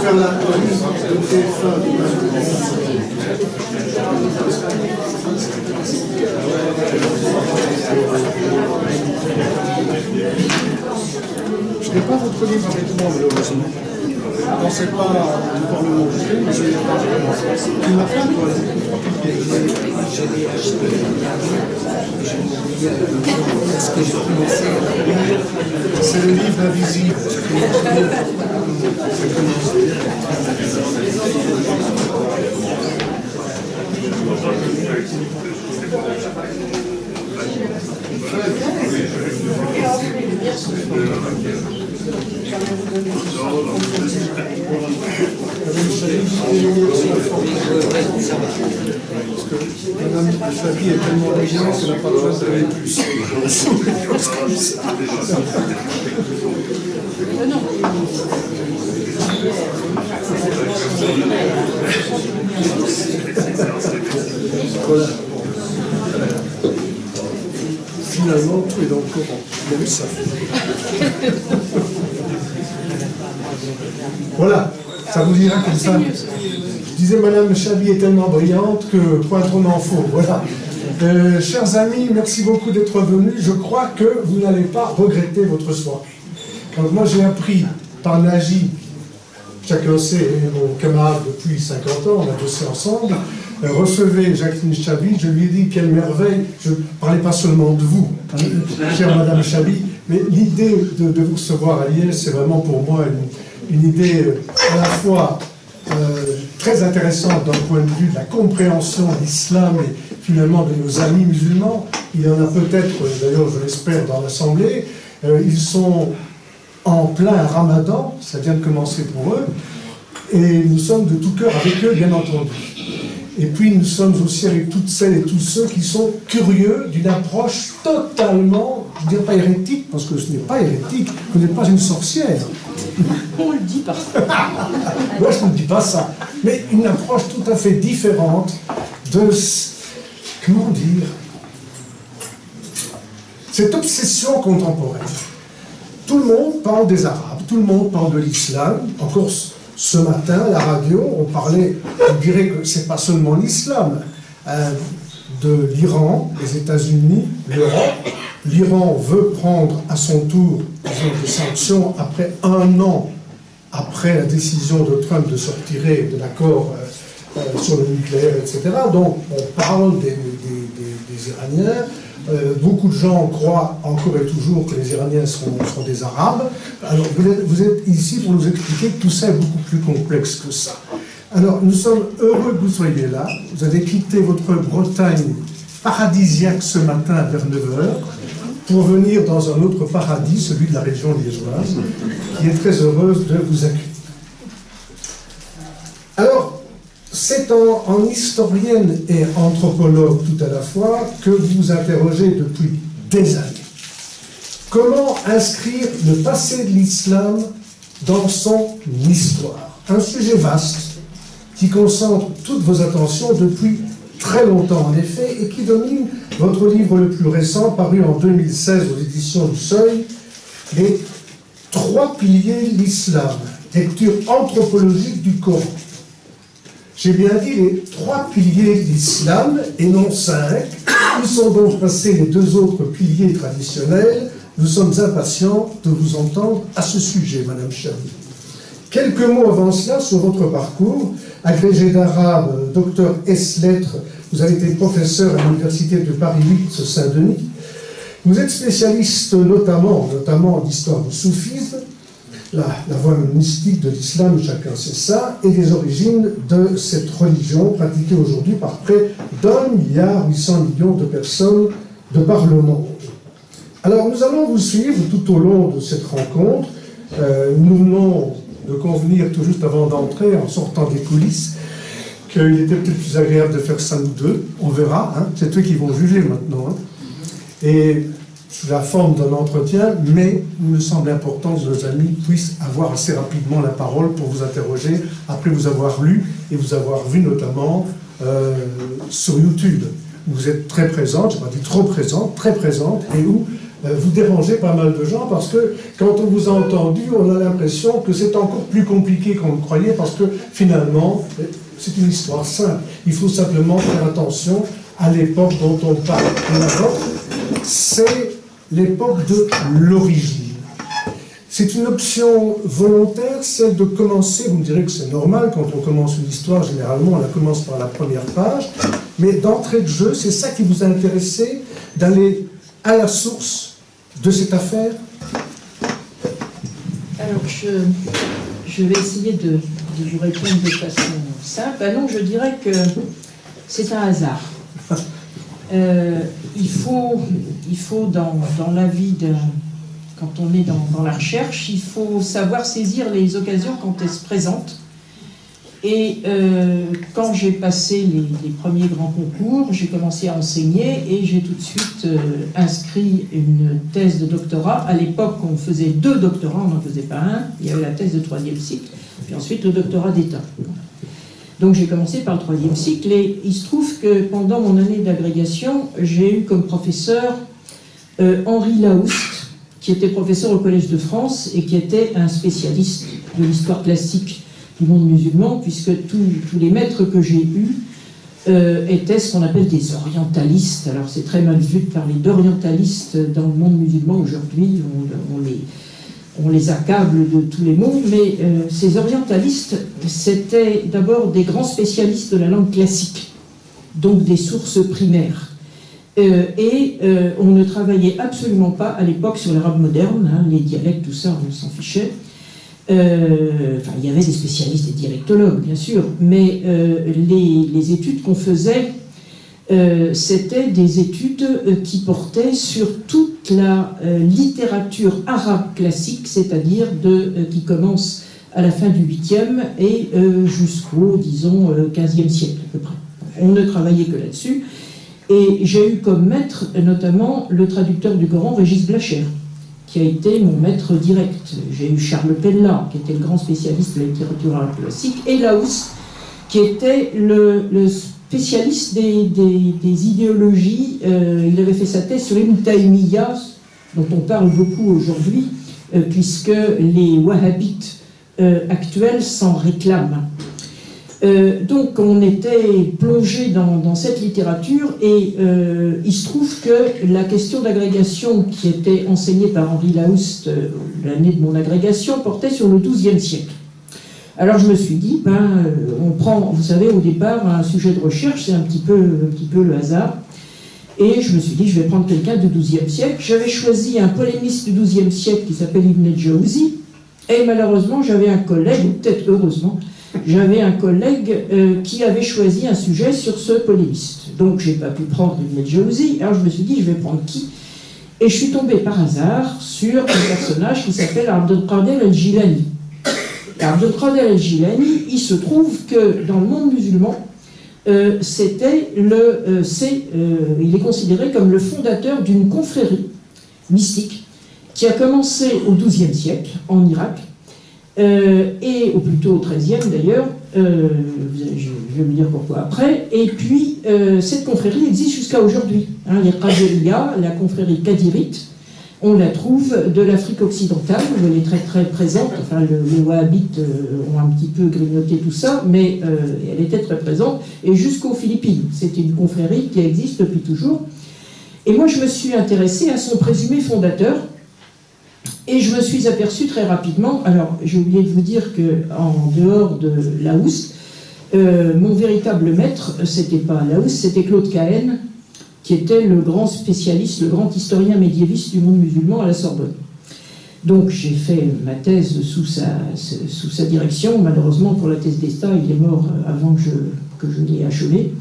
faire la police de TF1. Je n'ai pas votre livre avec moi, malheureusement. Non, c'est pas encore le montrer, mais je l'ai pas. Tu m'as fait, toi, je l'ai acheté. Est-ce que j'ai commencé à lire? C'est le livre invisible. Ça commence bien. Ça commence bien. Parce que Madame Chabi est tellement brillante qu'elle n'a pas besoin de donner plus. Voilà. Finalement, tout est dans le Coran. Même ça. Voilà, ça vous dira comme ça. Je disais, Madame Chabi est tellement brillante que point trop n'en faut. Voilà. Chers amis, merci beaucoup d'être venus. Je crois que vous n'allez pas regretter votre soirée. Quand moi j'ai appris par Naji, chacun sait, mon camarade depuis 50 ans, on a bossé ensemble, recevez Jacqueline Chabi, je lui ai dit quelle merveille, je ne parlais pas seulement de vous, hein, chère Madame Chabi, mais l'idée de vous recevoir à Liège, c'est vraiment pour moi une idée à la fois très intéressante d'un point de vue de la compréhension de l'islam et finalement de nos amis musulmans. Il y en a peut-être, d'ailleurs je l'espère, dans l'Assemblée. Ils sont en plein ramadan, ça vient de commencer pour eux, et nous sommes de tout cœur avec eux, bien entendu. Et puis nous sommes aussi avec toutes celles et tous ceux qui sont curieux d'une approche totalement, je ne dirais pas hérétique, parce que ce n'est pas hérétique, vous n'êtes pas une sorcière. On le dit parfois. Moi je ne dis pas ça, mais une approche tout à fait différente de, comment dire, cette obsession contemporaine. Tout le monde parle des Arabes, tout le monde parle de l'islam. Encore ce matin, à la radio, on parlait, on dirait que c'est pas seulement l'islam, de l'Iran, les États-Unis, l'Europe. L'Iran veut prendre à son tour des sanctions après un an après la décision de Trump de se retirer de l'accord sur le nucléaire, etc. Donc on parle des Iraniens. Beaucoup de gens croient encore et toujours que les Iraniens sont des Arabes. Alors vous êtes ici pour nous expliquer que tout ça est beaucoup plus complexe que ça. Alors nous sommes heureux que vous soyez là. Vous avez quitté votre Bretagne paradisiaque ce matin vers 9h pour venir dans un autre paradis, celui de la région liégeoise, qui est très heureuse de vous accueillir. Alors, c'est en historienne et anthropologue tout à la fois que vous vous interrogez depuis des années. Comment inscrire le passé de l'islam dans son histoire? Un sujet vaste qui concentre toutes vos attentions depuis très longtemps en effet et qui domine votre livre le plus récent paru en 2016 aux éditions du Seuil, les 3 piliers de l'islam, lecture anthropologique du Coran. J'ai bien dit les 3 piliers de l'islam et non 5. Où sont donc passés les 2 autres piliers traditionnels? Nous sommes impatients de vous entendre à ce sujet, Madame Chabi. Quelques mots avant cela sur votre parcours. Agrégé d'arabe, docteur S-lettres, vous avez été professeur à l'université de Paris 8 Saint-Denis. Vous êtes spécialiste notamment d'histoire du soufisme, la voie mystique de l'islam, chacun sait ça, et des origines de cette religion pratiquée aujourd'hui par près d'1,8 milliard de personnes de par le monde. Alors nous allons vous suivre tout au long de cette rencontre. Nous venons de convenir tout juste avant d'entrer, en sortant des coulisses, qu'il était peut-être plus agréable de faire ça nous deux. On verra, hein. C'est eux qui vont juger maintenant. Hein. Et sous la forme d'un entretien, mais il me semble important que nos amis puissent avoir assez rapidement la parole pour vous interroger, après vous avoir lu et vous avoir vu notamment sur YouTube. Vous êtes très présente, je n'ai pas dit trop présente, très présente, et où vous dérangez pas mal de gens parce que quand on vous a entendu, on a l'impression que c'est encore plus compliqué qu'on le croyait parce que finalement, c'est une histoire simple. Il faut simplement faire attention à l'époque dont on parle. Et la vôtre, c'est l'époque de l'origine. C'est une option volontaire, celle de commencer, vous me direz que c'est normal, quand on commence une histoire, généralement on la commence par la première page, mais d'entrée de jeu, c'est ça qui vous a intéressé, d'aller à la source de cette affaire? Alors, je vais essayer de vous répondre de façon simple. Ben non, je dirais que c'est un hasard. Il faut dans la vie quand on est dans la recherche, il faut savoir saisir les occasions quand elles se présentent. Et quand j'ai passé les premiers grands concours, j'ai commencé à enseigner et j'ai tout de suite inscrit une thèse de doctorat. À l'époque, on faisait 2 doctorats, on n'en faisait pas un. Il y avait la thèse de 3e cycle, puis ensuite le doctorat d'État. Donc j'ai commencé par le 3e cycle et il se trouve que pendant mon année d'agrégation, j'ai eu comme professeur Henri Laoust, qui était professeur au Collège de France et qui était un spécialiste de l'histoire classique du monde musulman, puisque tous les maîtres que j'ai eus étaient ce qu'on appelle des orientalistes. Alors c'est très mal vu de parler d'orientalistes dans le monde musulman aujourd'hui, on les accable de tous les mots, mais ces orientalistes, c'était d'abord des grands spécialistes de la langue classique, donc des sources primaires. On ne travaillait absolument pas à l'époque sur l'arabe moderne, hein, les dialectes, tout ça, on s'en fichait. Enfin, il y avait des spécialistes, des dialectologues, bien sûr, mais les études qu'on faisait, c'était des études qui portaient sur toute la littérature arabe classique, c'est-à-dire qui commence à la fin du 8e et jusqu'au, disons, 15e siècle à peu près. On ne travaillait que là-dessus. Et j'ai eu comme maître notamment le traducteur du Coran, Régis Blacher, qui a été mon maître direct. J'ai eu Charles Penla, qui était le grand spécialiste de la littérature arabe classique, et Laous, qui était le spécialiste des idéologies. Il avait fait sa thèse sur Ibn Taymiyyah, dont on parle beaucoup aujourd'hui, puisque les wahhabites actuels s'en réclament. Donc on était plongé dans cette littérature et il se trouve que la question d'agrégation qui était enseignée par Henri Laoust l'année de mon agrégation portait sur le XIIe siècle. Alors je me suis dit, on prend, vous savez, au départ, un sujet de recherche, c'est un petit peu le hasard. Et je me suis dit, je vais prendre quelqu'un du XIIe siècle. J'avais choisi un polémiste du XIIe siècle qui s'appelle Ibn al-Jawzi. Et malheureusement, j'avais un collègue, ou peut-être heureusement, j'avais un collègue qui avait choisi un sujet sur ce polémiste. Donc, j'ai pas pu prendre Ibn al-Jawzi. Alors, je me suis dit, je vais prendre qui? Et je suis tombé par hasard sur un personnage qui s'appelle Abdelkader el-Jilani. Abdelkader el-Jilani, il se trouve que dans le monde musulman, il est considéré comme le fondateur d'une confrérie mystique qui a commencé au XIIe siècle en Irak, et ou plutôt au XIIIe d'ailleurs, je vais vous dire pourquoi après, et puis cette confrérie existe jusqu'à aujourd'hui. Hein, les Qadiriya, la confrérie qadirite, on la trouve de l'Afrique occidentale, où elle est très très présente, enfin les wahhabites ont un petit peu grignoté tout ça, mais elle était très présente, et jusqu'aux Philippines. C'est une confrérie qui existe depuis toujours. Et moi je me suis intéressé à son présumé fondateur, et je me suis aperçu très rapidement, alors j'ai oublié de vous dire qu'en dehors de Laoust, mon véritable maître, c'était pas Laoust, c'était Claude Cahen, qui était le grand spécialiste, le grand historien médiéviste du monde musulman à la Sorbonne. Donc j'ai fait ma thèse sous sa direction. Malheureusement pour la thèse d'État, il est mort avant que je l'ai achevée.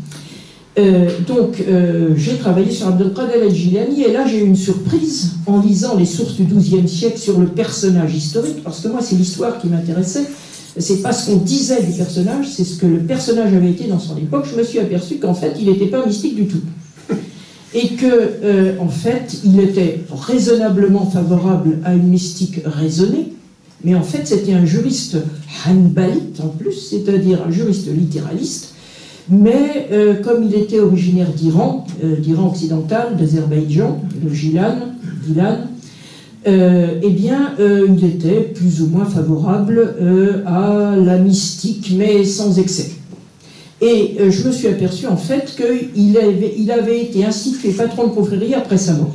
J'ai travaillé sur Abdelkader el-Jilani et là j'ai eu une surprise en lisant les sources du XIIe siècle sur le personnage historique, parce que moi c'est l'histoire qui m'intéressait. C'est pas ce qu'on disait du personnage, c'est ce que le personnage avait été dans son époque. Je me suis aperçu qu'en fait il n'était pas mystique du tout. Et que, en fait, il était raisonnablement favorable à une mystique raisonnée, mais en fait, c'était un juriste hanbalite en plus, c'est-à-dire un juriste littéraliste, mais comme il était originaire d'Iran, d'Iran occidental, d'Azerbaïdjan, de Gilan, d'Ilan, eh bien, il était plus ou moins favorable à la mystique, mais sans excès. Et je me suis aperçu en fait qu'il avait été institué patron de confrérie après sa mort.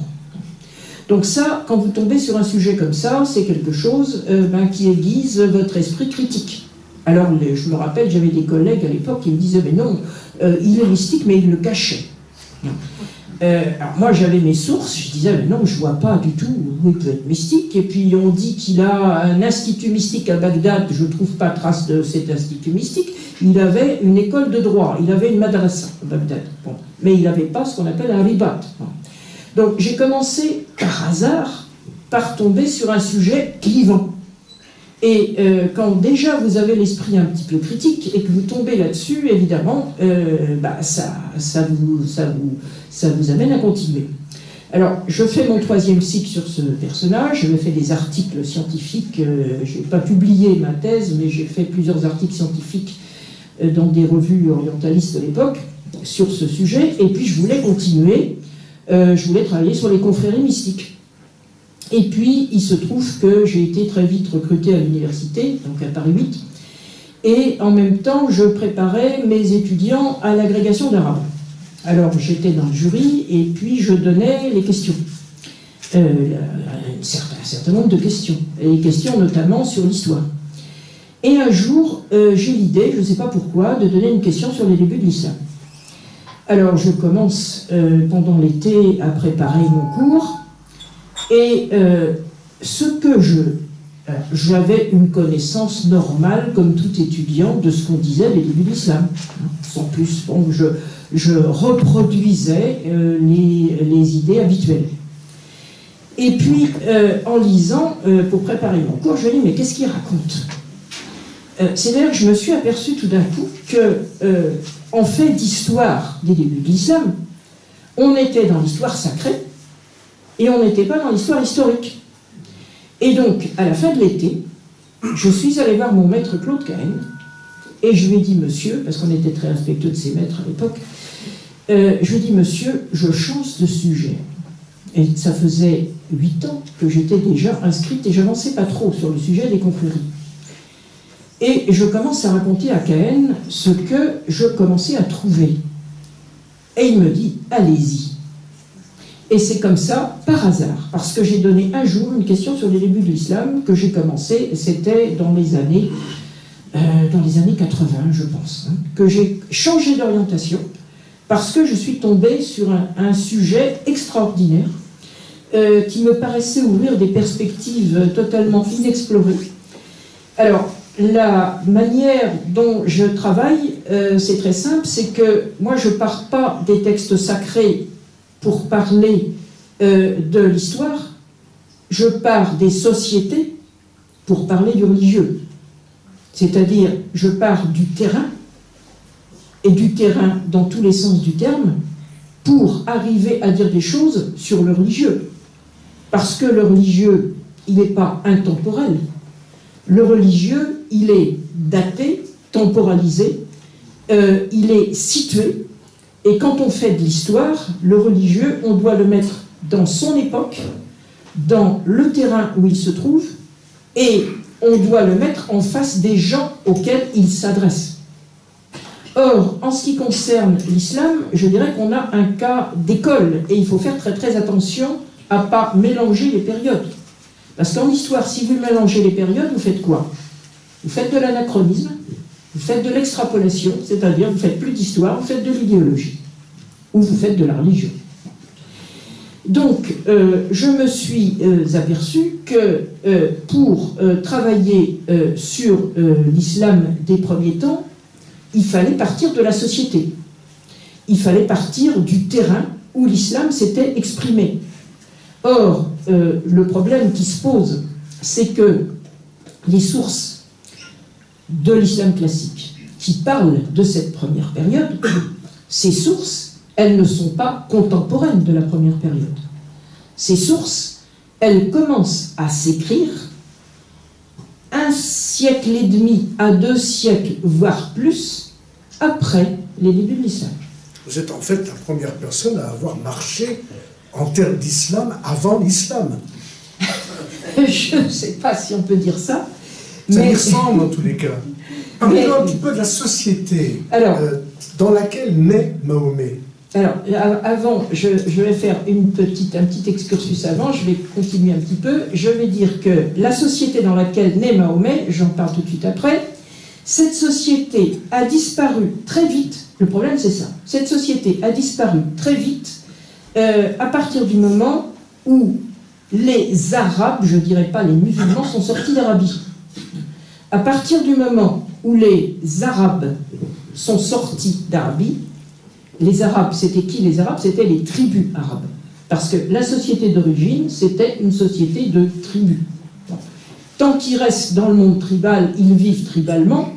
Donc ça, quand vous tombez sur un sujet comme ça, c'est quelque chose qui aiguise votre esprit critique. Alors, je me rappelle, j'avais des collègues à l'époque qui me disaient « mais non, il est mystique, mais il le cachait ». Alors moi, j'avais mes sources, je disais « mais non, je ne vois pas du tout où il peut être mystique ». Et puis on dit qu'il a un institut mystique à Bagdad, je ne trouve pas trace de cet institut mystique. Il avait une école de droit, il avait une madrasa à Bagdad, bon. Mais il n'avait pas ce qu'on appelle un ribat. Donc j'ai commencé par hasard par tomber sur un sujet clivant. Et quand déjà vous avez l'esprit un petit peu critique et que vous tombez là-dessus, évidemment, ça vous amène à continuer. Alors, je fais mon 3e cycle sur ce personnage, je fais des articles scientifiques, je n'ai pas publié ma thèse, mais j'ai fait plusieurs articles scientifiques dans des revues orientalistes de l'époque sur ce sujet, et puis je voulais continuer, je voulais travailler sur les confréries mystiques. Et puis, il se trouve que j'ai été très vite recrutée à l'université, donc à Paris 8, et en même temps, je préparais mes étudiants à l'agrégation d'arabe. Alors, j'étais dans le jury, et puis je donnais les questions. Un certain nombre de questions, et les questions notamment sur l'histoire. Et un jour, j'ai l'idée, je ne sais pas pourquoi, de donner une question sur les débuts de l'islam. Alors, je commence pendant l'été à préparer mon cours, et ce que j'avais une connaissance normale, comme tout étudiant, de ce qu'on disait les débuts de l'islam. Sans plus, bon, je reproduisais les idées habituelles. Et puis, en lisant, pour préparer mon cours, je me dis, mais qu'est-ce qu'il raconte? C'est-à-dire que je me suis aperçu tout d'un coup qu'en fait d'histoire des débuts de l'islam, on était dans l'histoire sacrée, et on n'était pas dans l'histoire historique. Et donc, à la fin de l'été, je suis allé voir mon maître Claude Cahen, et je lui ai dit, monsieur, parce qu'on était très respectueux de ses maîtres à l'époque, je lui ai dit, monsieur, je change de sujet. Et ça faisait 8 ans que j'étais déjà inscrite, et je n'avançais pas trop sur le sujet des confréries. Et je commence à raconter à Cahen ce que je commençais à trouver. Et il me dit, allez-y. Et c'est comme ça, par hasard, parce que j'ai donné un jour une question sur les débuts de l'islam que j'ai commencé, c'était dans les années 80, je pense, que j'ai changé d'orientation parce que je suis tombée sur un sujet extraordinaire qui me paraissait ouvrir des perspectives totalement inexplorées. Alors, la manière dont je travaille, c'est très simple, c'est que moi je ne pars pas des textes sacrés pour parler de l'histoire, je pars des sociétés pour parler du religieux. C'est-à-dire, je pars du terrain, et du terrain dans tous les sens du terme, pour arriver à dire des choses sur le religieux. Parce que le religieux, il n'est pas intemporel. Le religieux, il est daté, temporalisé, il est situé. Et quand on fait de l'histoire, le religieux, on doit le mettre dans son époque, dans le terrain où il se trouve, et on doit le mettre en face des gens auxquels il s'adresse. Or, en ce qui concerne l'islam, je dirais qu'on a un cas d'école, et il faut faire très très attention à ne pas mélanger les périodes. Parce qu'en histoire, si vous mélangez les périodes, vous faites quoi? Vous faites de l'anachronisme, vous faites de l'extrapolation, c'est-à-dire vous ne faites plus d'histoire, vous faites de l'idéologie, ou vous faites de la religion. Donc, je me suis aperçu que pour travailler sur l'islam des premiers temps, il fallait partir de la société. Il fallait partir du terrain où l'islam s'était exprimé. Or, le problème qui se pose, c'est que les sources de l'islam classique qui parlent de cette première période, ces sources, elles ne sont pas contemporaines de la première période. Ces sources, elles commencent à s'écrire 1 siècle et demi à 2 siècles, voire plus, après les débuts de l'islam. Vous êtes en fait la première personne à avoir marché en termes d'islam avant l'islam. Je ne sais pas si on peut dire ça. Ça mais... y ressemble en tous les cas. Parlez-nous un petit peu de la société dans laquelle naît Mahomet. Alors, avant, je vais faire un petit excursus avant, je vais continuer un petit peu. Je vais dire que la société dans laquelle naît Mahomet, j'en parle tout de suite après, cette société a disparu très vite. Le problème, c'est ça. Cette société a disparu très vite à partir du moment où les Arabes, je ne dirais pas les musulmans, sont sortis d'Arabie. À partir du moment où les Arabes sont sortis d'Arabie, les Arabes, c'était qui les Arabes? C'était les tribus arabes. Parce que la société d'origine, c'était une société de tribus. Bon. Tant qu'ils restent dans le monde tribal, ils vivent tribalement,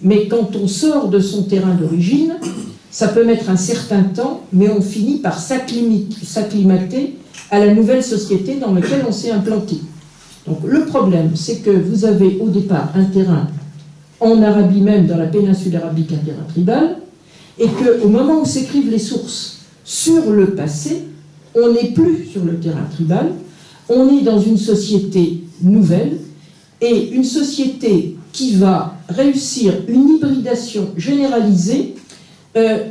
mais quand on sort de son terrain d'origine, ça peut mettre un certain temps, mais on finit par s'acclimater à la nouvelle société dans laquelle on s'est implanté. Donc le problème, c'est que vous avez au départ un terrain, en Arabie même, dans la péninsule arabique, un terrain tribal, et qu'au moment où s'écrivent les sources sur le passé, on n'est plus sur le terrain tribal, on est dans une société nouvelle, et une société qui va réussir une hybridation généralisée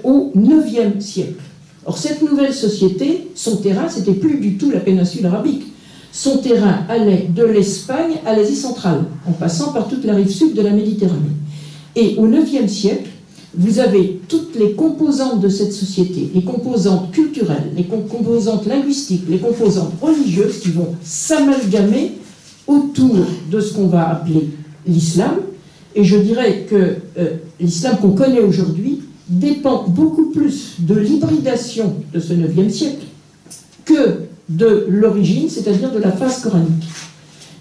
au IXe siècle. Or, cette nouvelle société, son terrain, c'était plus du tout la péninsule arabique. Son terrain allait de l'Espagne à l'Asie centrale, en passant par toute la rive sud de la Méditerranée. Et au IXe siècle, vous avez toutes les composantes de cette société, les composantes culturelles, les composantes linguistiques, les composantes religieuses qui vont s'amalgamer autour de ce qu'on va appeler l'islam. Et je dirais que l'islam qu'on connaît aujourd'hui dépend beaucoup plus de l'hybridation de ce IXe siècle que de l'origine, c'est-à-dire de la phase coranique.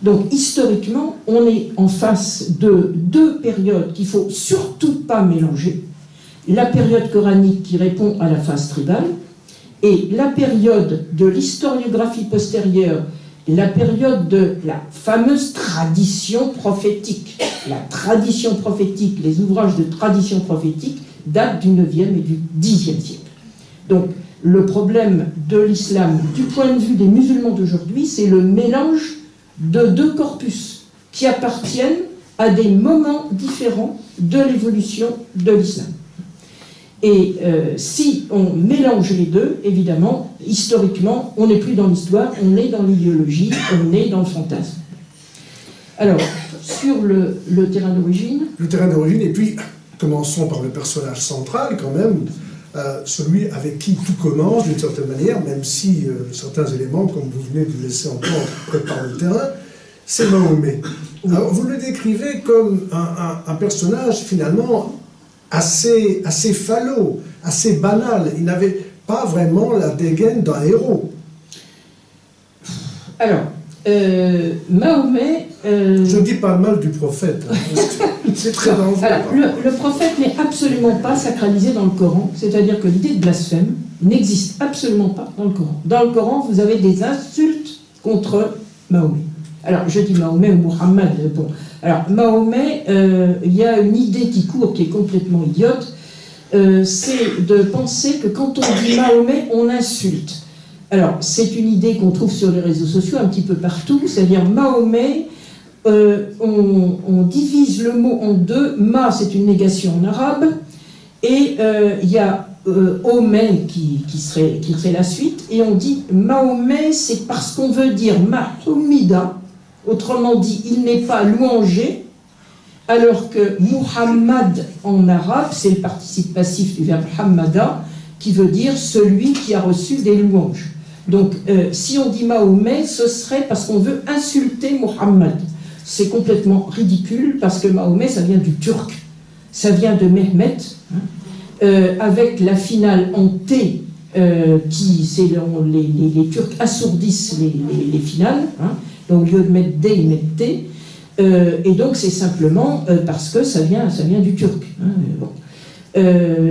Donc, historiquement, on est en face de deux périodes qu'il ne faut surtout pas mélanger. La période coranique qui répond à la phase tribale et la période de l'historiographie postérieure, la période de la fameuse tradition prophétique. La tradition prophétique, les ouvrages de tradition prophétique datent du 9e et du 10e siècle. Donc, le problème de l'islam, du point de vue des musulmans d'aujourd'hui, c'est le mélange de deux corpus qui appartiennent à des moments différents de l'évolution de l'islam. Et si on mélange les deux, évidemment, historiquement, on n'est plus dans l'histoire, on est dans l'idéologie, on est dans le fantasme. Alors, sur le terrain d'origine... Le terrain d'origine, et puis, commençons par le personnage central, quand même, celui avec qui tout commence, d'une certaine manière, même si certains éléments, comme vous venez de laisser entendre, préparent le terrain, c'est Mahomet. Alors, vous le décrivez comme un personnage, finalement, assez falot, assez banal. Il n'avait pas vraiment la dégaine d'un héros. Alors, Mahomet... Je ne dis pas mal du prophète, hein, c'est très dangereux. Alors, le prophète n'est absolument pas sacralisé dans le Coran, c'est-à-dire que l'idée de blasphème n'existe absolument pas dans le Coran. Dans le Coran, vous avez des insultes contre Mahomet. Alors, je dis Mahomet ou Muhammad, bon. Alors, Mahomet, il y a une idée qui court, qui est complètement idiote, c'est de penser que quand on dit Mahomet, on insulte. Alors, c'est une idée qu'on trouve sur les réseaux sociaux un petit peu partout, c'est-à-dire Mahomet, on divise le mot en deux. Ma, c'est une négation en arabe, et il y a Homé qui serait la suite, et on dit Mahomet, c'est parce qu'on veut dire Mahoumida, autrement dit, il n'est pas louangé, alors que Muhammad en arabe, c'est le participe passif du verbe Hamada, qui veut dire celui qui a reçu des louanges. Donc, si on dit Mahomet, ce serait parce qu'on veut insulter Muhammad. C'est complètement ridicule, parce que Mahomet, ça vient du turc, ça vient de Mehmet, hein, avec la finale en T, les Turcs assourdissent les finales, hein, donc au lieu de mettre D, ils mettent T, et donc c'est simplement parce que ça vient du turc. Hein, bon.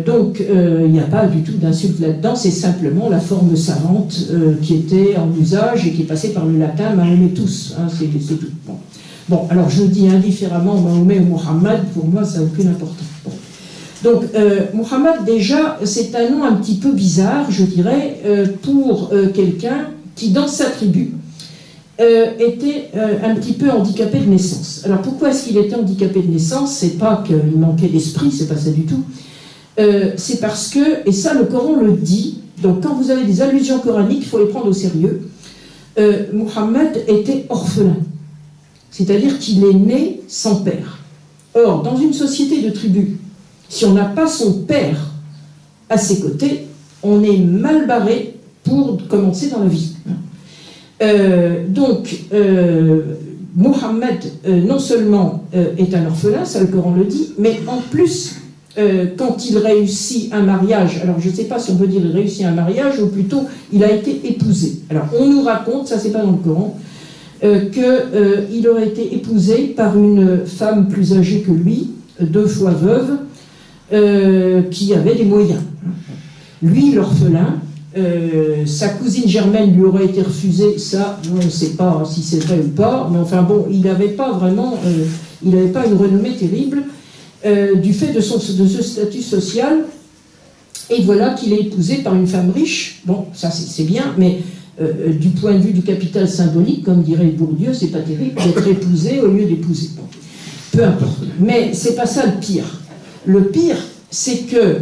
Donc, il n'y a pas du tout d'insulte là-dedans, c'est simplement la forme savante qui était en usage et qui est passée par le latin Mahométus, hein, c'est tout. Bon, alors je dis indifféremment Mahomet ou Muhammad, pour moi ça n'a aucune importance. Bon. Donc, Muhammad, déjà, c'est un nom un petit peu bizarre, je dirais, pour quelqu'un qui, dans sa tribu, était un petit peu handicapé de naissance. Alors, pourquoi est-ce qu'il était handicapé de naissance? C'est pas qu'il manquait d'esprit, c'est pas ça du tout. C'est parce que, et ça, le Coran le dit, donc quand vous avez des allusions coraniques, il faut les prendre au sérieux. Muhammad était orphelin, c'est-à-dire qu'il est né sans père. Or, dans une société de tribus, si on n'a pas son père à ses côtés, on est mal barré pour commencer dans la vie. Muhammad, non seulement est un orphelin, ça le Coran le dit, mais en plus, quand il réussit un mariage, alors je ne sais pas si on peut dire il réussit un mariage, ou plutôt il a été épousé. Alors on nous raconte, ça c'est pas dans le Coran, qu'il aurait été épousé par une femme plus âgée que lui, 2 fois veuve, qui avait des moyens. Lui, l'orphelin, sa cousine germaine lui aurait été refusée, ça, on ne sait pas si c'est vrai ou pas, mais enfin bon, il n'avait pas vraiment, il n'avait pas une renommée terrible du fait de ce statut social, et voilà qu'il est épousé par une femme riche. Bon, ça c'est bien, mais du point de vue du capital symbolique, comme dirait Bourdieu, c'est pas terrible d'être épousé au lieu d'épouser. Bon, peu importe. Mais c'est pas ça le pire. Le pire, c'est que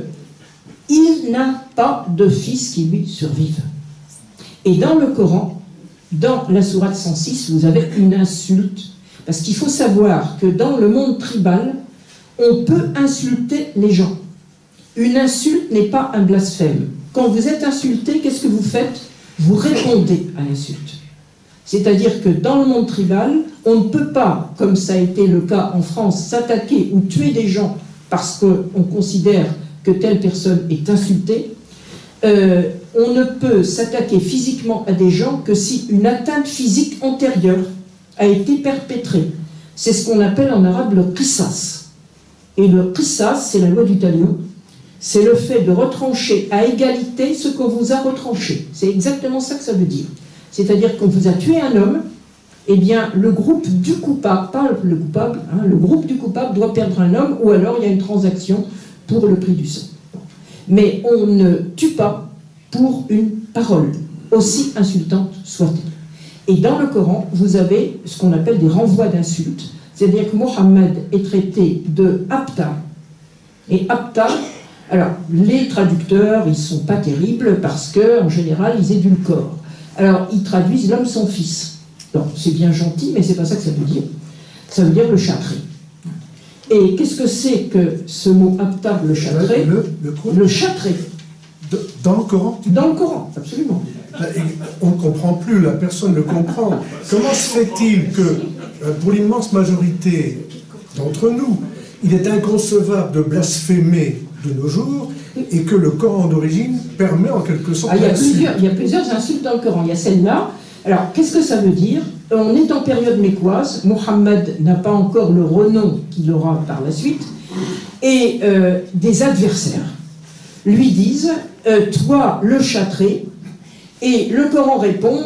il n'a pas de fils qui lui survive. Et dans le Coran, dans la sourate 106, vous avez une insulte. Parce qu'il faut savoir que dans le monde tribal, on peut insulter les gens. Une insulte n'est pas un blasphème. Quand vous êtes insulté, qu'est-ce que vous faites? Vous répondez à l'insulte. C'est-à-dire que dans le monde tribal, on ne peut pas, comme ça a été le cas en France, s'attaquer ou tuer des gens parce qu'on considère que telle personne est insultée. On ne peut s'attaquer physiquement à des gens que si une atteinte physique antérieure a été perpétrée. C'est ce qu'on appelle en arabe le qissas. Et le qissas, c'est la loi du talion. C'est le fait de retrancher à égalité ce qu'on vous a retranché. C'est exactement ça que ça veut dire. C'est-à-dire qu'on vous a tué un homme, eh bien, le groupe du coupable, pas le coupable, hein, le groupe du coupable doit perdre un homme, ou alors il y a une transaction pour le prix du sang. Mais on ne tue pas pour une parole, aussi insultante soit-elle. Et dans le Coran, vous avez ce qu'on appelle des renvois d'insultes, c'est-à-dire que Mohammed est traité de Abtar. Et Abtar, alors les traducteurs, ils ne sont pas terribles parce qu'en général, ils édulcorent. Alors, ils traduisent l'homme son fils. Donc, c'est bien gentil, mais c'est pas ça que ça veut dire. Ça veut dire le châtré. Et qu'est-ce que c'est que ce mot Abtar, le châtré? Le châtré. Dans le Coran? Dans le Coran, absolument. On ne comprend plus, la personne ne comprend. Comment se fait-il que, pour l'immense majorité d'entre nous, il est inconcevable de blasphémer de nos jours et que le Coran d'origine permet en quelque sorte d'insulter? Il y a plusieurs insultes dans le Coran. Il y a celle-là. Alors, qu'est-ce que ça veut dire? On est en période mécoise. Mohammed n'a pas encore le renom qu'il aura par la suite. Et des adversaires lui disent toi, le châtré. Et le Coran répond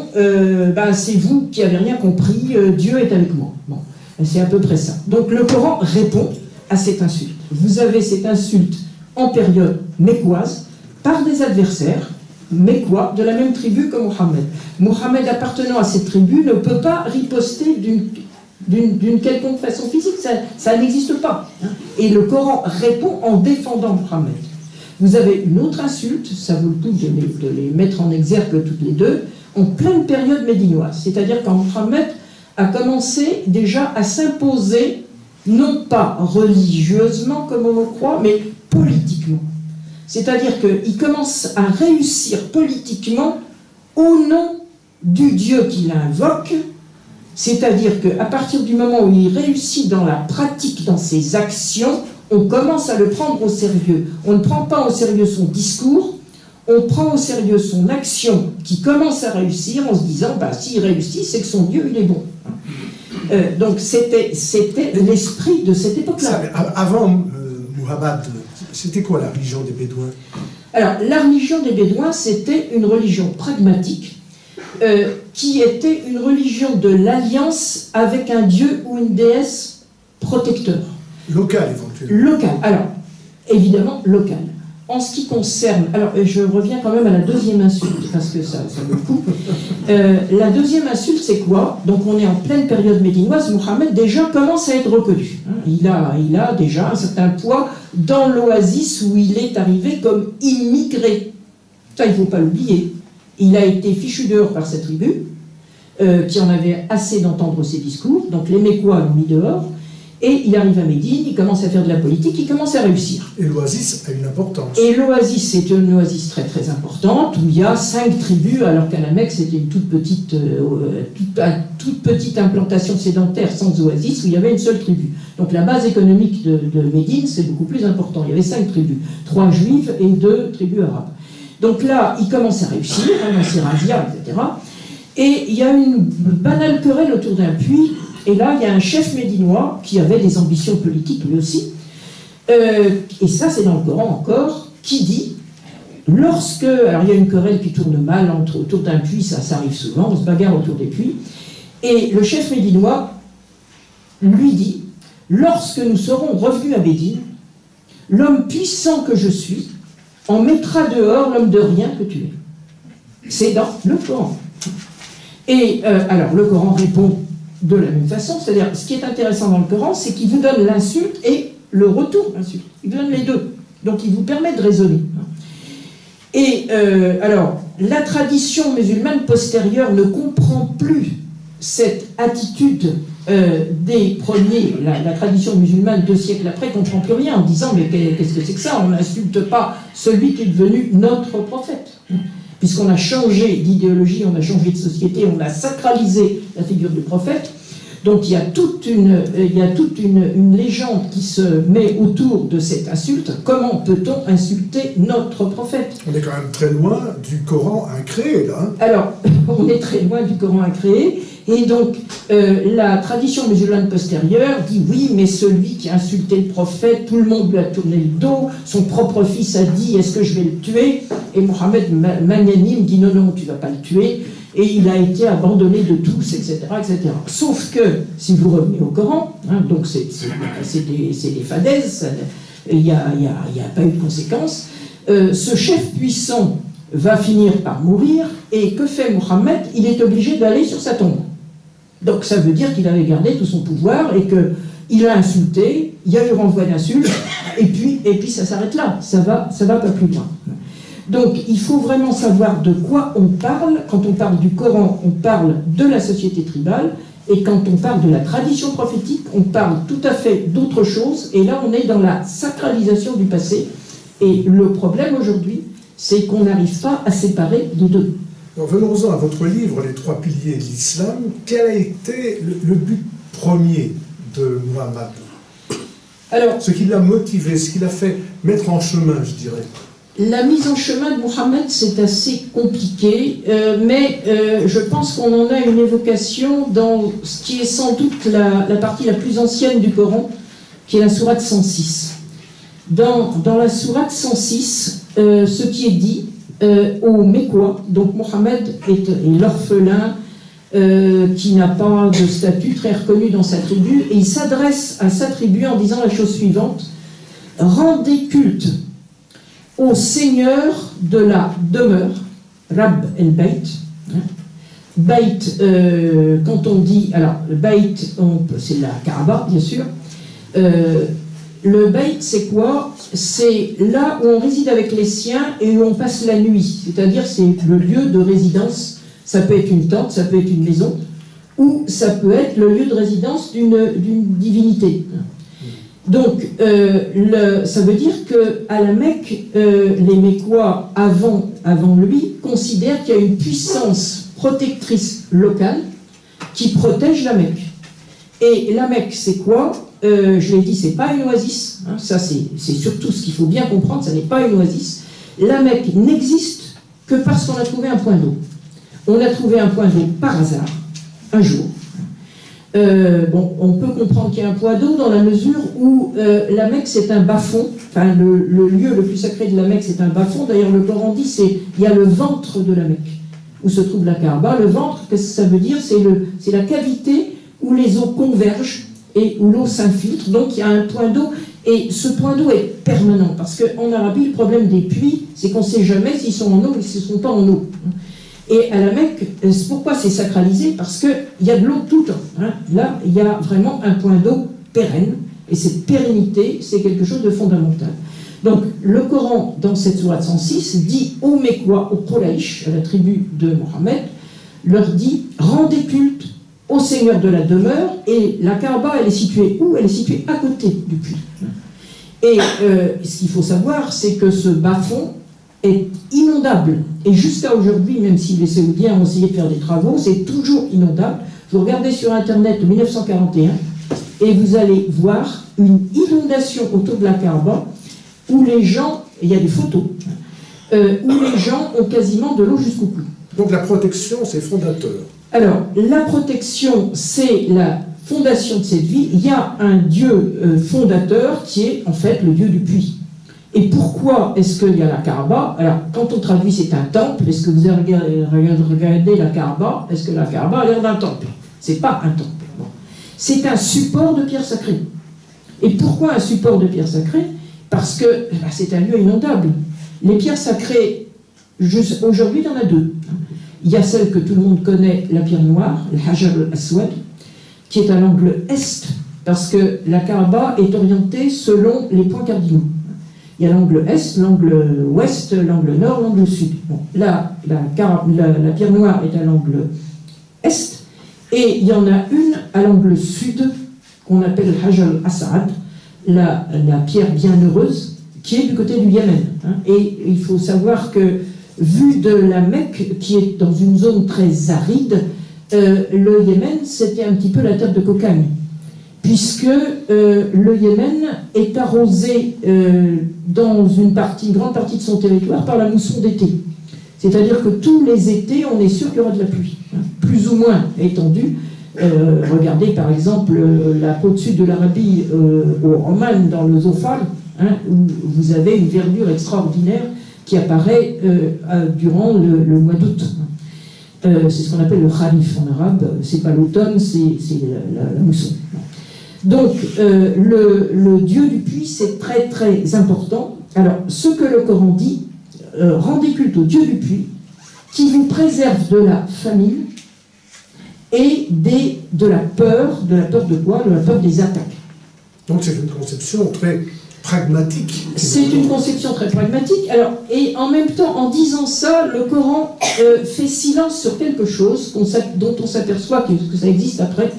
c'est vous qui n'avez rien compris, Dieu est avec moi. Bon, c'est à peu près ça. Donc, le Coran répond à cette insulte. Vous avez cette insulte en période mécoise par des adversaires mécois de la même tribu que Mohammed. Mohammed appartenant à cette tribu ne peut pas riposter d'une quelconque façon physique, ça n'existe pas. Et le Coran répond en défendant Mohammed. Vous avez une autre insulte, ça vaut le coup de les mettre en exergue toutes les deux, en pleine période médinoise. C'est-à-dire quand Mohammed a commencé déjà à s'imposer, non pas religieusement comme on le croit, mais politiquement. C'est-à-dire qu'il commence à réussir politiquement au nom du Dieu qu'il invoque, c'est-à-dire qu'à partir du moment où il réussit dans la pratique, dans ses actions, on commence à le prendre au sérieux. On ne prend pas au sérieux son discours, on prend au sérieux son action qui commence à réussir en se disant, s'il réussit, c'est que son Dieu, il est bon. Donc c'était l'esprit de cette époque-là. Avant Muhammad, c'était quoi la religion des Bédouins? Alors, la religion des Bédouins, c'était une religion pragmatique qui était une religion de l'alliance avec un dieu ou une déesse protecteur. Local, éventuellement. Local. Alors, évidemment locale. En ce qui concerne, alors je reviens quand même à la deuxième insulte, parce que ça me coupe. La deuxième insulte, c'est quoi? Donc on est en pleine période médinoise, Mohammed déjà commence à être reconnu. Il a déjà un certain poids dans l'oasis où il est arrivé comme immigré. Ça, il ne faut pas l'oublier. Il a été fichu dehors par sa tribu, qui en avait assez d'entendre ses discours, donc les Mécois l'ont mis dehors. Et il arrive à Médine, il commence à faire de la politique, il commence à réussir. Et l'oasis a une importance. Et l'oasis, c'est une oasis très très importante, où il y a 5 tribus, alors qu'à la Mecque, c'était une toute petite implantation sédentaire sans oasis, où il y avait une seule tribu. Donc la base économique de Médine, c'est beaucoup plus important. Il y avait 5 tribus, 3 juives et 2 tribus arabes. Donc là, il commence à réussir, c'est Razia, etc. Et il y a une banale querelle autour d'un puits. Et là, il y a un chef médinois qui avait des ambitions politiques lui aussi, et ça c'est dans le Coran encore, qui dit, lorsque, alors il y a une querelle qui tourne mal autour d'un puits, ça arrive souvent, on se bagarre autour des puits, et le chef médinois lui dit, lorsque nous serons revenus à Médine, l'homme puissant que je suis en mettra dehors l'homme de rien que tu es. C'est dans le Coran. Et alors le Coran répond de la même façon, c'est-à-dire, ce qui est intéressant dans le Coran, c'est qu'il vous donne l'insulte et le retour d'insulte. Il vous donne les deux. Donc, il vous permet de raisonner. Et, alors, la tradition musulmane postérieure ne comprend plus cette attitude des premiers. La tradition musulmane 2 siècles après ne comprend plus rien en disant, mais qu'est-ce que c'est que ça? On n'insulte pas celui qui est devenu notre prophète. Puisqu'on a changé d'idéologie, on a changé de société, on a sacralisé la figure du prophète. Donc il y a toute une légende qui se met autour de cette insulte. Comment peut-on insulter notre prophète? On est quand même très loin du Coran incréé, là. Alors, on est très loin du Coran incréé. Et donc, la tradition musulmane postérieure dit oui, mais celui qui a insulté le prophète, tout le monde lui a tourné le dos, son propre fils a dit, est-ce que je vais le tuer? Et Mohammed magnanime dit non, non, tu ne vas pas le tuer. Et il a été abandonné de tous, etc., etc. Sauf que, si vous revenez au Coran, donc c'est des fadaises, il n'y a pas eu de conséquences, ce chef puissant va finir par mourir, et que fait Mohammed? Il est obligé d'aller sur sa tombe. Donc ça veut dire qu'il avait gardé tout son pouvoir, et qu'il a insulté, il y a eu renvoi d'insultes, et puis ça s'arrête là, ça va pas plus loin. Donc il faut vraiment savoir de quoi on parle. Quand on parle du Coran, on parle de la société tribale, et quand on parle de la tradition prophétique, on parle tout à fait d'autre chose, et là on est dans la sacralisation du passé, et le problème aujourd'hui, c'est qu'on n'arrive pas à séparer les deux. Alors venons-en à votre livre, Les 3 piliers de l'islam. Quel a été le but premier de Muhammad? Alors, ce qui l'a motivé, ce qui l'a fait mettre en chemin, je dirais. La mise en chemin de Mohammed, c'est assez compliqué, mais je pense qu'on en a une évocation dans ce qui est sans doute la partie la plus ancienne du Coran, qui est la sourate 106. Dans la sourate 106, ce qui est dit aux Mécois, donc Mohammed est l'orphelin qui n'a pas de statut très reconnu dans sa tribu, et il s'adresse à sa tribu en disant la chose suivante: rendez culte au seigneur de la demeure, Rab el-Bayt. Bayt, quand on dit, alors le Bayt, c'est la Kaaba, bien sûr. Le Bayt, c'est quoi? C'est là où on réside avec les siens et où on passe la nuit. C'est-à-dire, c'est le lieu de résidence. Ça peut être une tente, ça peut être une maison, ou ça peut être le lieu de résidence d'une divinité. Donc, ça veut dire qu'à la Mecque, les Mécois, avant lui, considèrent qu'il y a une puissance protectrice locale qui protège la Mecque. Et la Mecque, c'est quoi? Je l'ai dit, c'est pas une oasis. Hein, ça, c'est surtout ce qu'il faut bien comprendre, ça n'est pas une oasis. La Mecque n'existe que parce qu'on a trouvé un point d'eau. On a trouvé un point d'eau par hasard, un jour. Bon, on peut comprendre qu'il y a un point d'eau dans la mesure où la Mecque c'est un bas-fond, enfin le lieu le plus sacré de la Mecque c'est un bas-fond. D'ailleurs le Coran dit il y a le ventre de la Mecque où se trouve la Kaaba. Le ventre, qu'est-ce que ça veut dire? C'est la cavité où les eaux convergent et où l'eau s'infiltre. Donc il y a un point d'eau Et ce point d'eau est permanent, parce qu'en Arabie, le problème des puits, c'est qu'on ne sait jamais s'ils sont en eau ou s'ils ne sont pas en eau. Et à la Mecque, pourquoi c'est sacralisé? Parce qu'il y a de l'eau tout le temps. Hein. Là, il y a vraiment un point d'eau pérenne, et cette pérennité, c'est quelque chose de fondamental. Donc, le Coran, dans cette sourate 106, dit aux Mécois, aux Quraïch, à la tribu de Mohammed, leur dit « Rendez culte au Seigneur de la demeure », et la Kaaba, elle est située où? Elle est située à côté du puits. Et ce qu'il faut savoir, c'est que ce bas-fond est inondable. Et jusqu'à aujourd'hui, même si les Saoudiens ont essayé de faire des travaux, c'est toujours inondable. Vous regardez sur Internet 1941, et vous allez voir une inondation autour de la Kaaba, où les gens, il y a des photos, où les gens ont quasiment de l'eau jusqu'au cou. Donc la protection, c'est fondateur. Alors, la protection, c'est la fondation de cette ville. Il y a un dieu fondateur qui est en fait le dieu du puits. Et pourquoi est-ce qu'il y a la Kaaba? Alors, quand on traduit, c'est un temple. Est-ce que vous avez regardé la Kaaba? Est-ce que la Kaaba a l'air d'un temple? C'est pas un temple. Bon. C'est un support de pierre sacrée. Et pourquoi un support de pierre sacrée? Parce que c'est un lieu inondable. Les pierres sacrées, aujourd'hui, il y en a deux. Il y a celle que tout le monde connaît, la pierre noire, le Hajar al-Aswad, qui est à l'angle est, parce que la Kaaba est orientée selon les points cardinaux. Il y a l'angle est, l'angle ouest, l'angle nord, l'angle sud. Bon, là, la pierre noire est à l'angle est, et il y en a une à l'angle sud, qu'on appelle le Hajar al-Asad, la pierre bienheureuse, qui est du côté du Yémen. Hein. Et il faut savoir que, vu de la Mecque, qui est dans une zone très aride, le Yémen, c'était un petit peu la terre de cocagne, puisque le Yémen est arrosé dans une grande partie de son territoire par la mousson d'été. C'est-à-dire que tous les étés, on est sûr qu'il y aura de la pluie, hein, plus ou moins étendue. Regardez par exemple la côte sud de l'Arabie, au Oman, dans le Zofar, hein, où vous avez une verdure extraordinaire qui apparaît durant le mois d'août. C'est ce qu'on appelle le kharif en arabe, c'est pas l'automne, c'est la mousson. Donc, le dieu du puits, c'est très très important. Alors, ce que le Coran dit, rendez culte au dieu du puits, qui vous préserve de la famine et de la peur de quoi? De la peur des attaques. Donc c'est une conception très pragmatique. C'est une conception très pragmatique. Alors, et en même temps, en disant ça, le Coran fait silence sur quelque chose dont on s'aperçoit que ça existe après.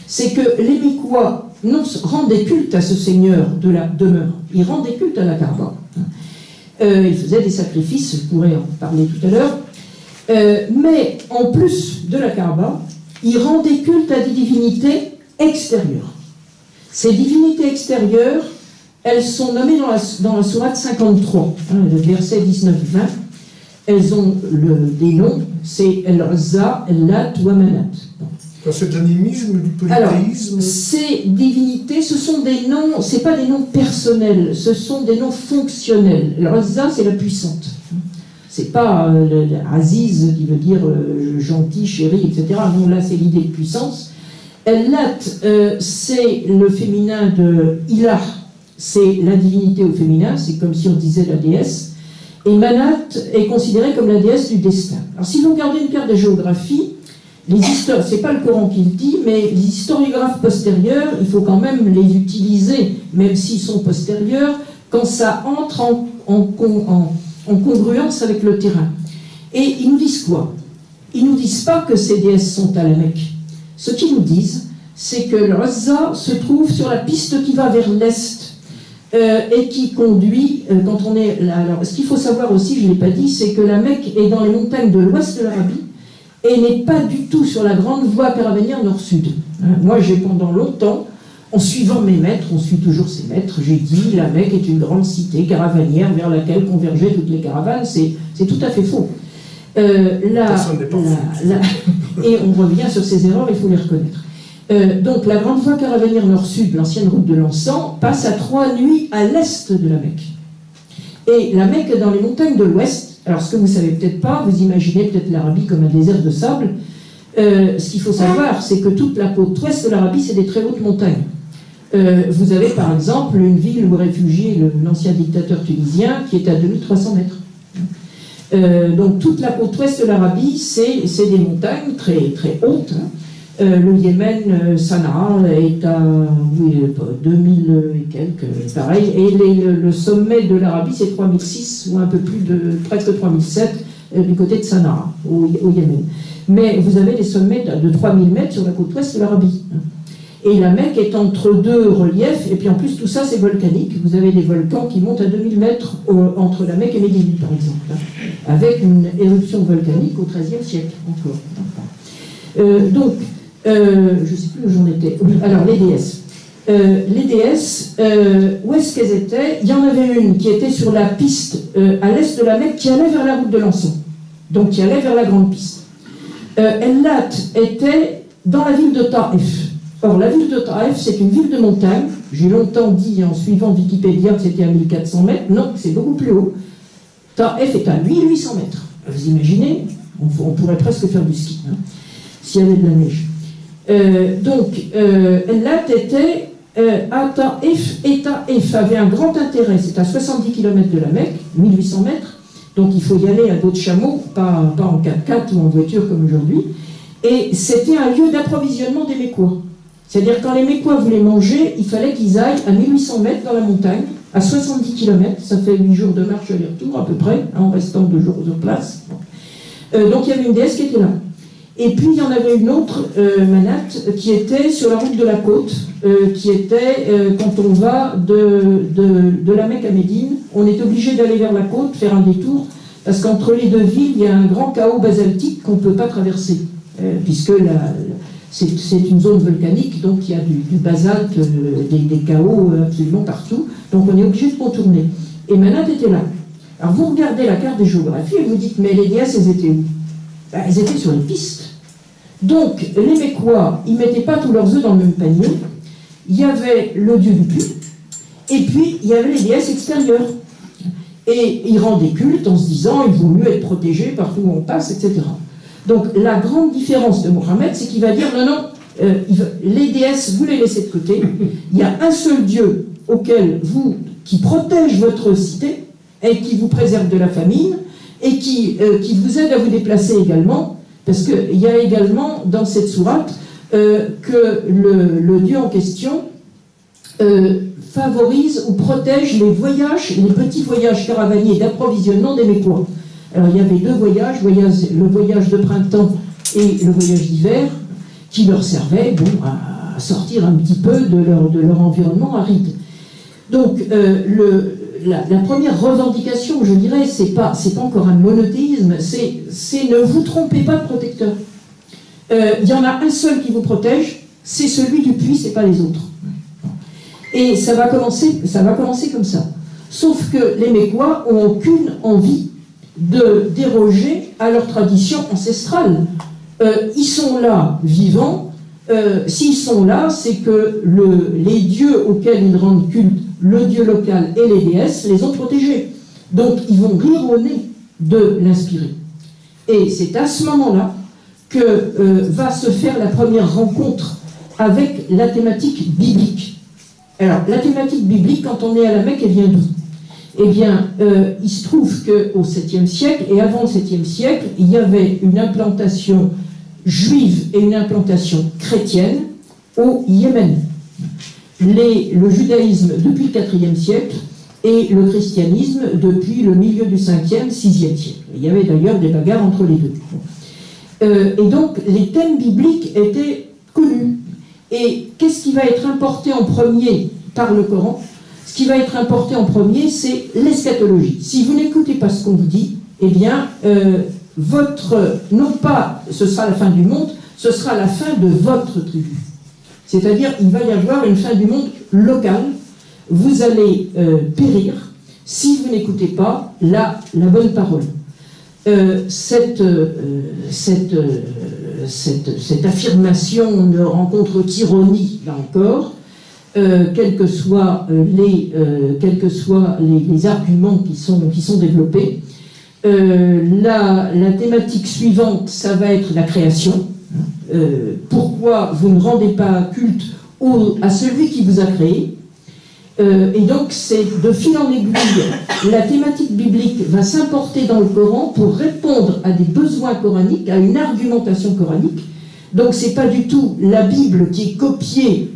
C'est que les Mécois rendaient culte à ce seigneur de la demeure. Ils rendaient culte à la Kaaba. Ils faisaient des sacrifices, je pourrais en parler tout à l'heure. Mais en plus de la Kaaba, ils rendaient culte à des divinités extérieures. Ces divinités extérieures, elles sont nommées dans la sourate 53, hein, le verset 19-20. Elles ont des noms, c'est El-Uzza, El-Lat ou Amanat. C'est de l'animisme, du polythéisme? Alors, ces divinités, ce sont des noms, ce n'est pas des noms personnels, ce sont des noms fonctionnels. El-Uzza, c'est la puissante. C'est pas Aziz qui veut dire gentil, chéri, etc. Non, là, c'est l'idée de puissance. El-Lat, c'est le féminin de Ilah, c'est la divinité au féminin, c'est comme si on disait la déesse. Et Manat est considérée comme la déesse du destin. Alors, si vous regardez une carte de géographie, c'est pas le Coran qui le dit, mais les historiographes postérieurs, il faut quand même les utiliser, même s'ils sont postérieurs, quand ça entre en congruence avec le terrain. Et ils nous disent quoi? Ils nous disent pas que ces déesses sont à la Mecque. Ce qu'ils nous disent, c'est que le Uzza se trouve sur la piste qui va vers l'est et qui conduit, quand on est là. Alors, ce qu'il faut savoir aussi, je ne l'ai pas dit, c'est que la Mecque est dans les montagnes de l'ouest de l'Arabie et n'est pas du tout sur la grande voie caravanière nord-sud. Moi, j'ai pendant longtemps, en suivant mes maîtres, on suit toujours ses maîtres, j'ai dit la Mecque est une grande cité caravanière vers laquelle convergeaient toutes les caravanes. C'est tout à fait faux. Personne n'est parfait. Et on revient sur ces erreurs, il faut les reconnaître. Donc la grande voie caravanière nord-sud, l'ancienne route de l'encens, passe à 3 nuits à l'est de la Mecque. Et la Mecque est dans les montagnes de l'ouest. Alors ce que vous ne savez peut-être pas, vous imaginez peut-être l'Arabie comme un désert de sable. Ce qu'il faut savoir, c'est que toute la côte ouest de l'Arabie, c'est des très hautes montagnes. Vous avez par exemple une ville où est réfugié l'ancien dictateur tunisien qui est à 2300 mètres. Donc toute la côte ouest de l'Arabie, c'est des montagnes très, très hautes. Le Yémen, Sanaa, est à 2000 et quelques, pareil. Et le sommet de l'Arabie, c'est 3006 ou un peu plus de presque 3007 du côté de Sanaa, au Yémen. Mais vous avez des sommets de 3000 mètres sur la côte ouest de l'Arabie. Et la Mecque est entre deux reliefs, et puis en plus tout ça c'est volcanique. Vous avez des volcans qui montent à 2000 mètres entre la Mecque et Médine, par exemple, avec une éruption volcanique au XIIIe siècle encore. Donc, je ne sais plus où j'en étais. Oui, alors les déesses. Les déesses, où est-ce qu'elles étaient? Il y en avait une qui était sur la piste à l'est de la Mecque qui allait vers la route de l'Encens, donc qui allait vers la grande piste. Ellat était dans la ville de Taïf. Or, la ville de Taïf, c'est une ville de montagne. J'ai longtemps dit, en suivant Wikipédia, que c'était à 1400 mètres. Non, c'est beaucoup plus haut. Taïf est à 1800 mètres. Vous imaginez? On pourrait presque faire du ski, hein, s'il y avait de la neige. Donc, Ellat était à Taïf, et Taïf avait un grand intérêt. C'est à 70 km de la Mecque, 1800 mètres. Donc, il faut y aller à dos de chameau, pas en 4x4 ou en voiture comme aujourd'hui. Et c'était un lieu d'approvisionnement des Mécois. C'est-à-dire quand les Mécois voulaient manger, il fallait qu'ils aillent à 1800 mètres dans la montagne, à 70 km, ça fait 8 jours de marche aller-retour à peu près, en restant 2 jours sur place. Donc il y avait une déesse qui était là. Et puis il y en avait une autre, Manat, qui était sur la route de la côte, qui était, quand on va de la Mecque à Médine, on est obligé d'aller vers la côte, faire un détour, parce qu'entre les deux villes, il y a un grand chaos basaltique qu'on ne peut pas traverser, puisque c'est une zone volcanique, donc il y a du basalte, des chaos absolument partout, donc on est obligé de contourner. Et Manat était là. Alors vous regardez la carte des géographies et vous dites, mais les déesses, elles étaient où? Ben, elles étaient sur les pistes. Donc les Mécois, ils ne mettaient pas tous leurs œufs dans le même panier. Il y avait le dieu du puits, et puis il y avait les déesses extérieures. Et ils rendaient culte en se disant, il vaut mieux être protégé partout où on passe, etc. Donc la grande différence de Mohammed, c'est qu'il va dire non, non, les déesses, vous les laissez de côté. Il y a un seul Dieu qui protège votre cité et qui vous préserve de la famine et qui vous aide à vous déplacer également, parce qu'il y a également dans cette sourate que le Dieu en question favorise ou protège les voyages, les petits voyages caravaniers d'approvisionnement des Mécois. Alors il y avait deux voyages, le voyage de printemps et le voyage d'hiver, qui leur servaient à sortir un petit peu de leur environnement aride. Donc la première revendication, je dirais, c'est pas encore un monothéisme, c'est ne vous trompez pas de protecteur. Il y en a un seul qui vous protège, c'est celui du puits, c'est pas les autres. Et ça va commencer comme ça. Sauf que les Mécois n'ont aucune envie de déroger à leur tradition ancestrale. Ils sont là, vivants. S'ils sont là, c'est que les dieux auxquels ils rendent culte, le dieu local et les déesses, les ont protégés. Donc ils vont rire au nez de l'inspirer. Et c'est à ce moment-là que va se faire la première rencontre avec la thématique biblique. Alors, la thématique biblique, quand on est à la Mecque, elle vient d'où? Eh bien, il se trouve qu'au 7e siècle, et avant le 7e siècle, il y avait une implantation juive et une implantation chrétienne au Yémen. Le judaïsme depuis le 4e siècle et le christianisme depuis le milieu du 5e, 6e siècle. Il y avait d'ailleurs des bagarres entre les deux. Et donc, les thèmes bibliques étaient connus. Et qu'est-ce qui va être importé en premier par le Coran? Ce qui va être importé en premier, c'est l'eschatologie. Si vous n'écoutez pas ce qu'on vous dit, eh bien, non pas ce sera la fin du monde, ce sera la fin de votre tribu. C'est-à-dire, il va y avoir une fin du monde locale. Vous allez périr si vous n'écoutez pas la bonne parole. Cette affirmation ne rencontre qu'ironie, là encore, quels que soient les arguments qui sont développés. La thématique suivante, ça va être la création. Pourquoi vous ne rendez pas culte à celui qui vous a créé. Et donc, c'est de fil en aiguille, la thématique biblique va s'importer dans le Coran pour répondre à des besoins coraniques, à une argumentation coranique. Donc, c'est pas du tout la Bible qui est copiée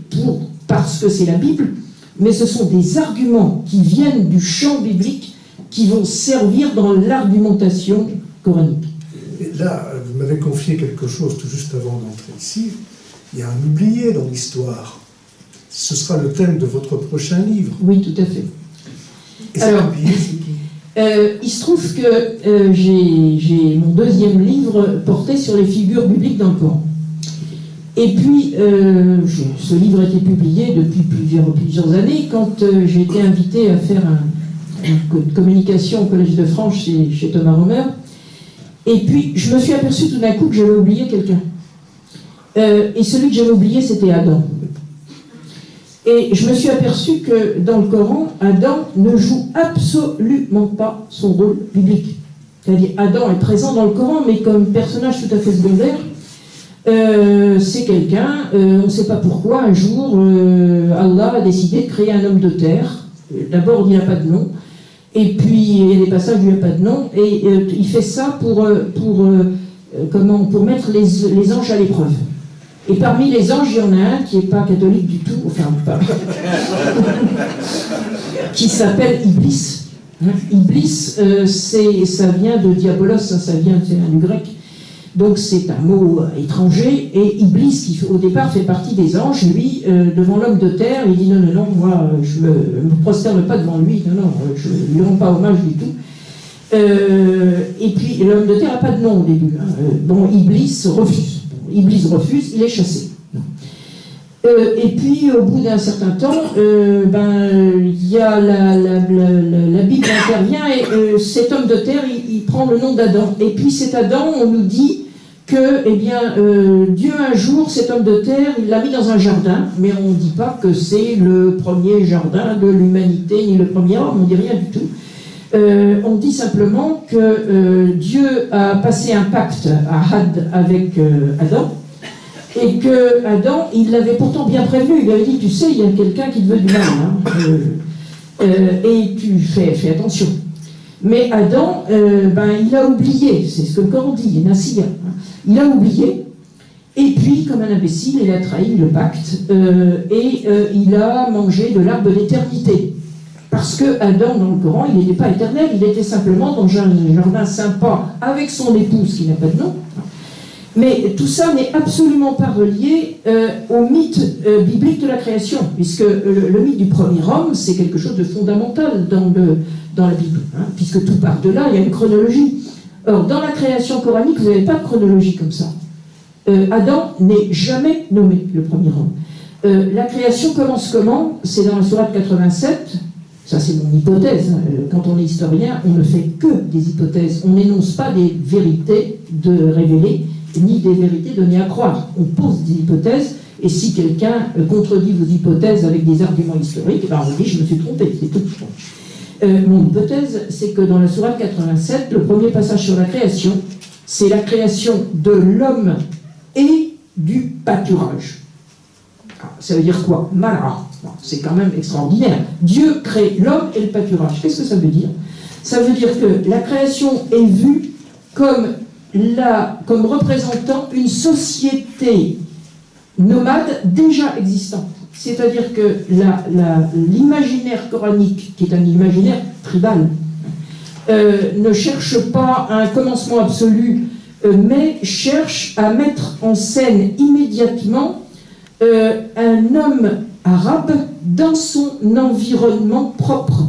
parce que c'est la Bible, mais ce sont des arguments qui viennent du champ biblique qui vont servir dans l'argumentation coranique. Et là, vous m'avez confié quelque chose tout juste avant d'entrer ici. Il y a un oublié dans l'histoire. Ce sera le thème de votre prochain livre. Oui, tout à fait. Et cet oublié, c'est qui ? Il se trouve que j'ai mon deuxième livre porté sur les figures bibliques dans le Coran. Et puis, ce livre a été publié depuis plusieurs années. Quand j'ai été invité à faire une communication au Collège de France chez Thomas Romer, et puis je me suis aperçu tout d'un coup que j'avais oublié quelqu'un. Et celui que j'avais oublié, c'était Adam. Et je me suis aperçu que dans le Coran, Adam ne joue absolument pas son rôle biblique. C'est-à-dire, Adam est présent dans le Coran, mais comme personnage tout à fait secondaire. C'est quelqu'un, on ne sait pas pourquoi, un jour, Allah a décidé de créer un homme de terre. D'abord, il n'a pas de nom. Et puis, il y a des passages où il n'y a pas de nom. Et il fait ça pour mettre les anges à l'épreuve. Et parmi les anges, il y en a un qui n'est pas catholique du tout, enfin pas, qui s'appelle Iblis. Iblis, ça vient de diabolos, ça vient du grec. Donc c'est un mot étranger. Et Iblis, qui au départ fait partie des anges, lui, devant l'homme de terre, il dit non, moi je ne me prosterne pas devant lui, non, je ne lui rends pas hommage du tout. Et puis l'homme de terre n'a pas de nom au début. Bon, Iblis refuse. Iblis refuse, il est chassé. Et puis, au bout d'un certain temps, il y a la Bible intervient et cet homme de terre, il prend le nom d'Adam. Et puis cet Adam, on nous dit que, Dieu un jour, cet homme de terre, il l'a mis dans un jardin, mais on ne dit pas que c'est le premier jardin de l'humanité, ni le premier homme, on ne dit rien du tout. On dit simplement que Dieu a passé un pacte à Had avec Adam, et que Adam, il l'avait pourtant bien prévenu, il lui avait dit, tu sais, il y a quelqu'un qui te veut du mal, et tu fais attention. Mais Adam, il a oublié, c'est ce que le Coran dit, Nasiya, il a oublié, et puis, comme un imbécile, il a trahi le pacte, et il a mangé de l'arbre d'éternité. Parce que Adam, dans le Coran, il n'était pas éternel, il était simplement dans un jardin sympa avec son épouse qui n'a pas de nom. Mais tout ça n'est absolument pas relié au mythe biblique de la création, puisque le mythe du premier homme, c'est quelque chose de fondamental dans la Bible, puisque tout part de là, il y a une chronologie. Or, dans la création coranique, vous n'avez pas de chronologie comme ça. Adam n'est jamais nommé le premier homme. La création commence comment? C'est dans la sourate 87. Ça, c'est mon hypothèse. Quand on est historien, on ne fait que des hypothèses. On n'énonce pas des vérités de révélées, ni des vérités données à croire. On pose des hypothèses, et si quelqu'un contredit vos hypothèses avec des arguments historiques, on dit « je me suis trompé », c'est tout. Mon hypothèse, c'est que dans la sourate 87, le premier passage sur la création, c'est la création de l'homme et du pâturage. Ça veut dire quoi? Malra. C'est quand même extraordinaire. Dieu crée l'homme et le pâturage. Qu'est-ce que ça veut dire? Ça veut dire que la création est vue comme représentant une société nomade déjà existante. C'est-à-dire que l'imaginaire coranique, qui est un imaginaire tribal, ne cherche pas un commencement absolu, mais cherche à mettre en scène immédiatement un homme arabe dans son environnement propre.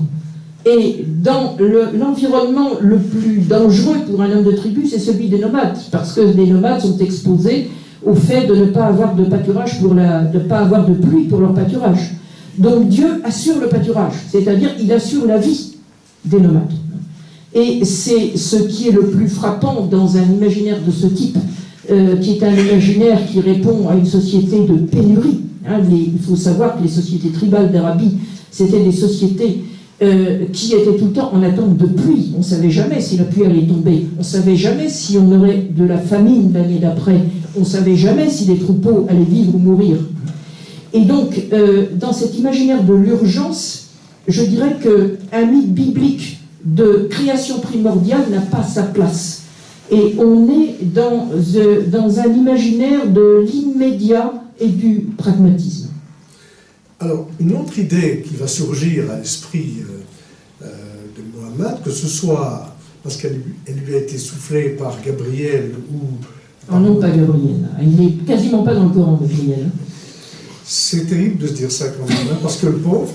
Et dans l'environnement le plus dangereux pour un homme de tribu, c'est celui des nomades, parce que les nomades sont exposés au fait de ne pas avoir de pâturage, de ne pas avoir de pluie pour leur pâturage. Donc Dieu assure le pâturage, c'est-à-dire il assure la vie des nomades. Et c'est ce qui est le plus frappant dans un imaginaire de ce type, qui est un imaginaire qui répond à une société de pénurie. Il faut savoir que les sociétés tribales d'Arabie, c'était des sociétés qui étaient tout le temps en attente de pluie. On ne savait jamais si la pluie allait tomber. On ne savait jamais si on aurait de la famine l'année d'après. On ne savait jamais si les troupeaux allaient vivre ou mourir. Et donc, dans cet imaginaire de l'urgence, je dirais qu'un mythe biblique de création primordiale n'a pas sa place. Et on est dans un imaginaire de l'immédiat et du pragmatisme. Alors, une autre idée qui va surgir à l'esprit de Mohammed, que ce soit parce qu'elle lui a été soufflée par Gabriel ou... Ah non, pas Gabriel. Il n'est quasiment pas dans le Coran, Gabriel. C'est terrible de se dire ça quand même, hein, parce que le pauvre,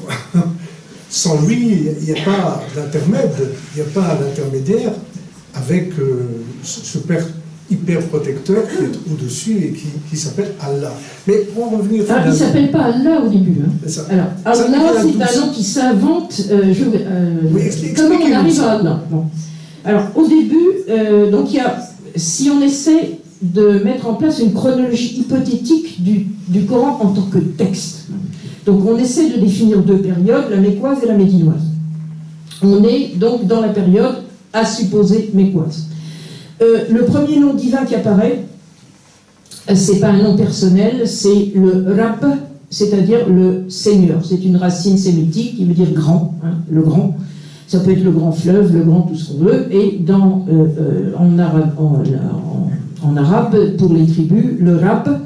sans lui, il n'y a pas d'intermède, il n'y a pas d'intermédiaire avec ce père hyper protecteur qui est au-dessus et qui s'appelle Allah. Mais pour en revenir... Il ne s'appelle pas Allah au début. Hein. Alors, Allah, c'est un nom qui s'invente. Comment on arrive à Allah? Bon. Alors, au début, donc il y a, si on essaie de mettre en place une chronologie hypothétique du Coran en tant que texte. Donc on essaie de définir deux périodes, la mécoise et la médinoise. On est donc dans la période à supposer mécoise. Le premier nom divin qui apparaît, c'est pas un nom personnel, c'est le Rab, c'est-à-dire le Seigneur. C'est une racine sémitique qui veut dire grand, hein, le grand. Ça peut être le grand fleuve, le grand tout ce qu'on veut. Et en arabe, pour les tribus, le Rab,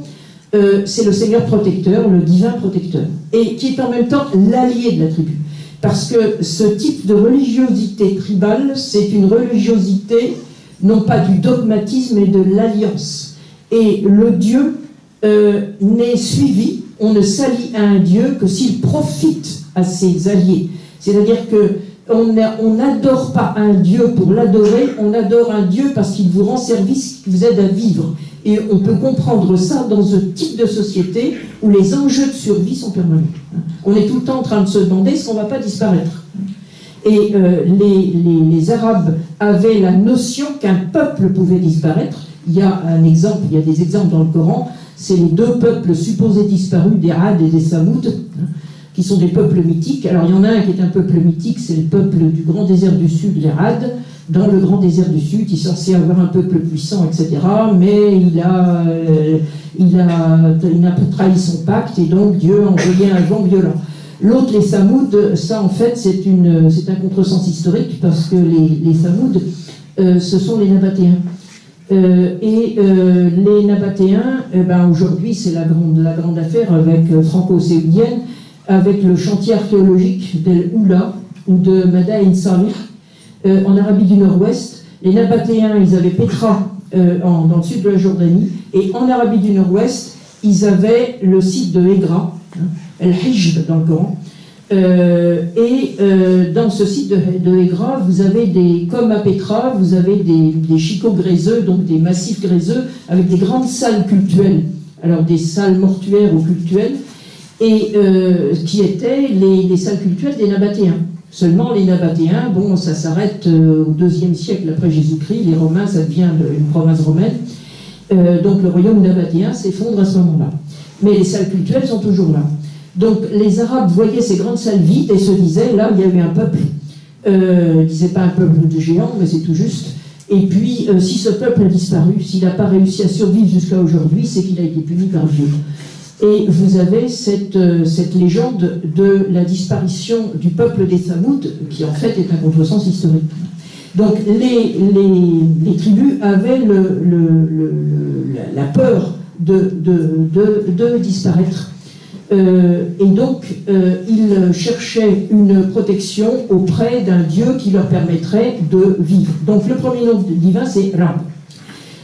c'est le Seigneur protecteur, le divin protecteur, et qui est en même temps l'allié de la tribu. Parce que ce type de religiosité tribale, c'est une religiosité non pas du dogmatisme, mais de l'alliance. Et le Dieu n'est suivi, on ne s'allie à un Dieu que s'il profite à ses alliés. C'est-à-dire qu'on n'adore pas un Dieu pour l'adorer, on adore un Dieu parce qu'il vous rend service, qu'il vous aide à vivre. Et on peut comprendre ça dans ce type de société où les enjeux de survie sont permanents. On est tout le temps en train de se demander si on ne va pas disparaître. Et les Arabes avaient la notion qu'un peuple pouvait disparaître. Il y a un exemple, il y a des exemples dans le Coran, c'est les deux peuples supposés disparus, des Had et des Samoud, qui sont des peuples mythiques. Alors il y en a un qui est un peuple mythique, c'est le peuple du grand désert du Sud, les Had. Dans le grand désert du Sud, il est censé avoir un peuple puissant, etc. Mais il a trahi son pacte et donc Dieu a envoyé un vent violent. L'autre, les Samoud, ça en fait c'est un contresens historique parce que les Samoud, ce sont les Nabatéens. Les Nabatéens, aujourd'hui c'est la grande affaire avec franco-saoudienne, avec le chantier archéologique d'El Oula ou de Madain Salih en Arabie du Nord-Ouest. Les Nabatéens, ils avaient Petra dans le sud de la Jordanie, et en Arabie du Nord-Ouest, ils avaient le site de Egra, El-Hijb dans le Coran. Dans ce site de Egra, vous avez comme à Petra, vous avez des chicots gréseux, donc des massifs gréseux, avec des grandes salles cultuelles, alors des salles mortuaires ou cultuelles, et qui étaient les salles cultuelles des Nabatéens. Seulement les Nabatéens, bon, ça s'arrête au IIe siècle après Jésus-Christ, les Romains, ça devient une province romaine, donc le royaume nabatéen s'effondre à ce moment-là. Mais les salles cultuelles sont toujours là. Donc les Arabes voyaient ces grandes salles vides et se disaient, là, il y a eu un peuple. Ils ne disaient pas un peuple de géants, mais c'est tout juste. Et puis, si ce peuple a disparu, s'il n'a pas réussi à survivre jusqu'à aujourd'hui, c'est qu'il a été puni par Dieu. Et vous avez cette légende de la disparition du peuple des Samoud, qui en fait est un contresens historique. Donc les tribus avaient la peur de disparaître. Et donc, ils cherchaient une protection auprès d'un Dieu qui leur permettrait de vivre. Donc le premier nom divin, c'est Rab.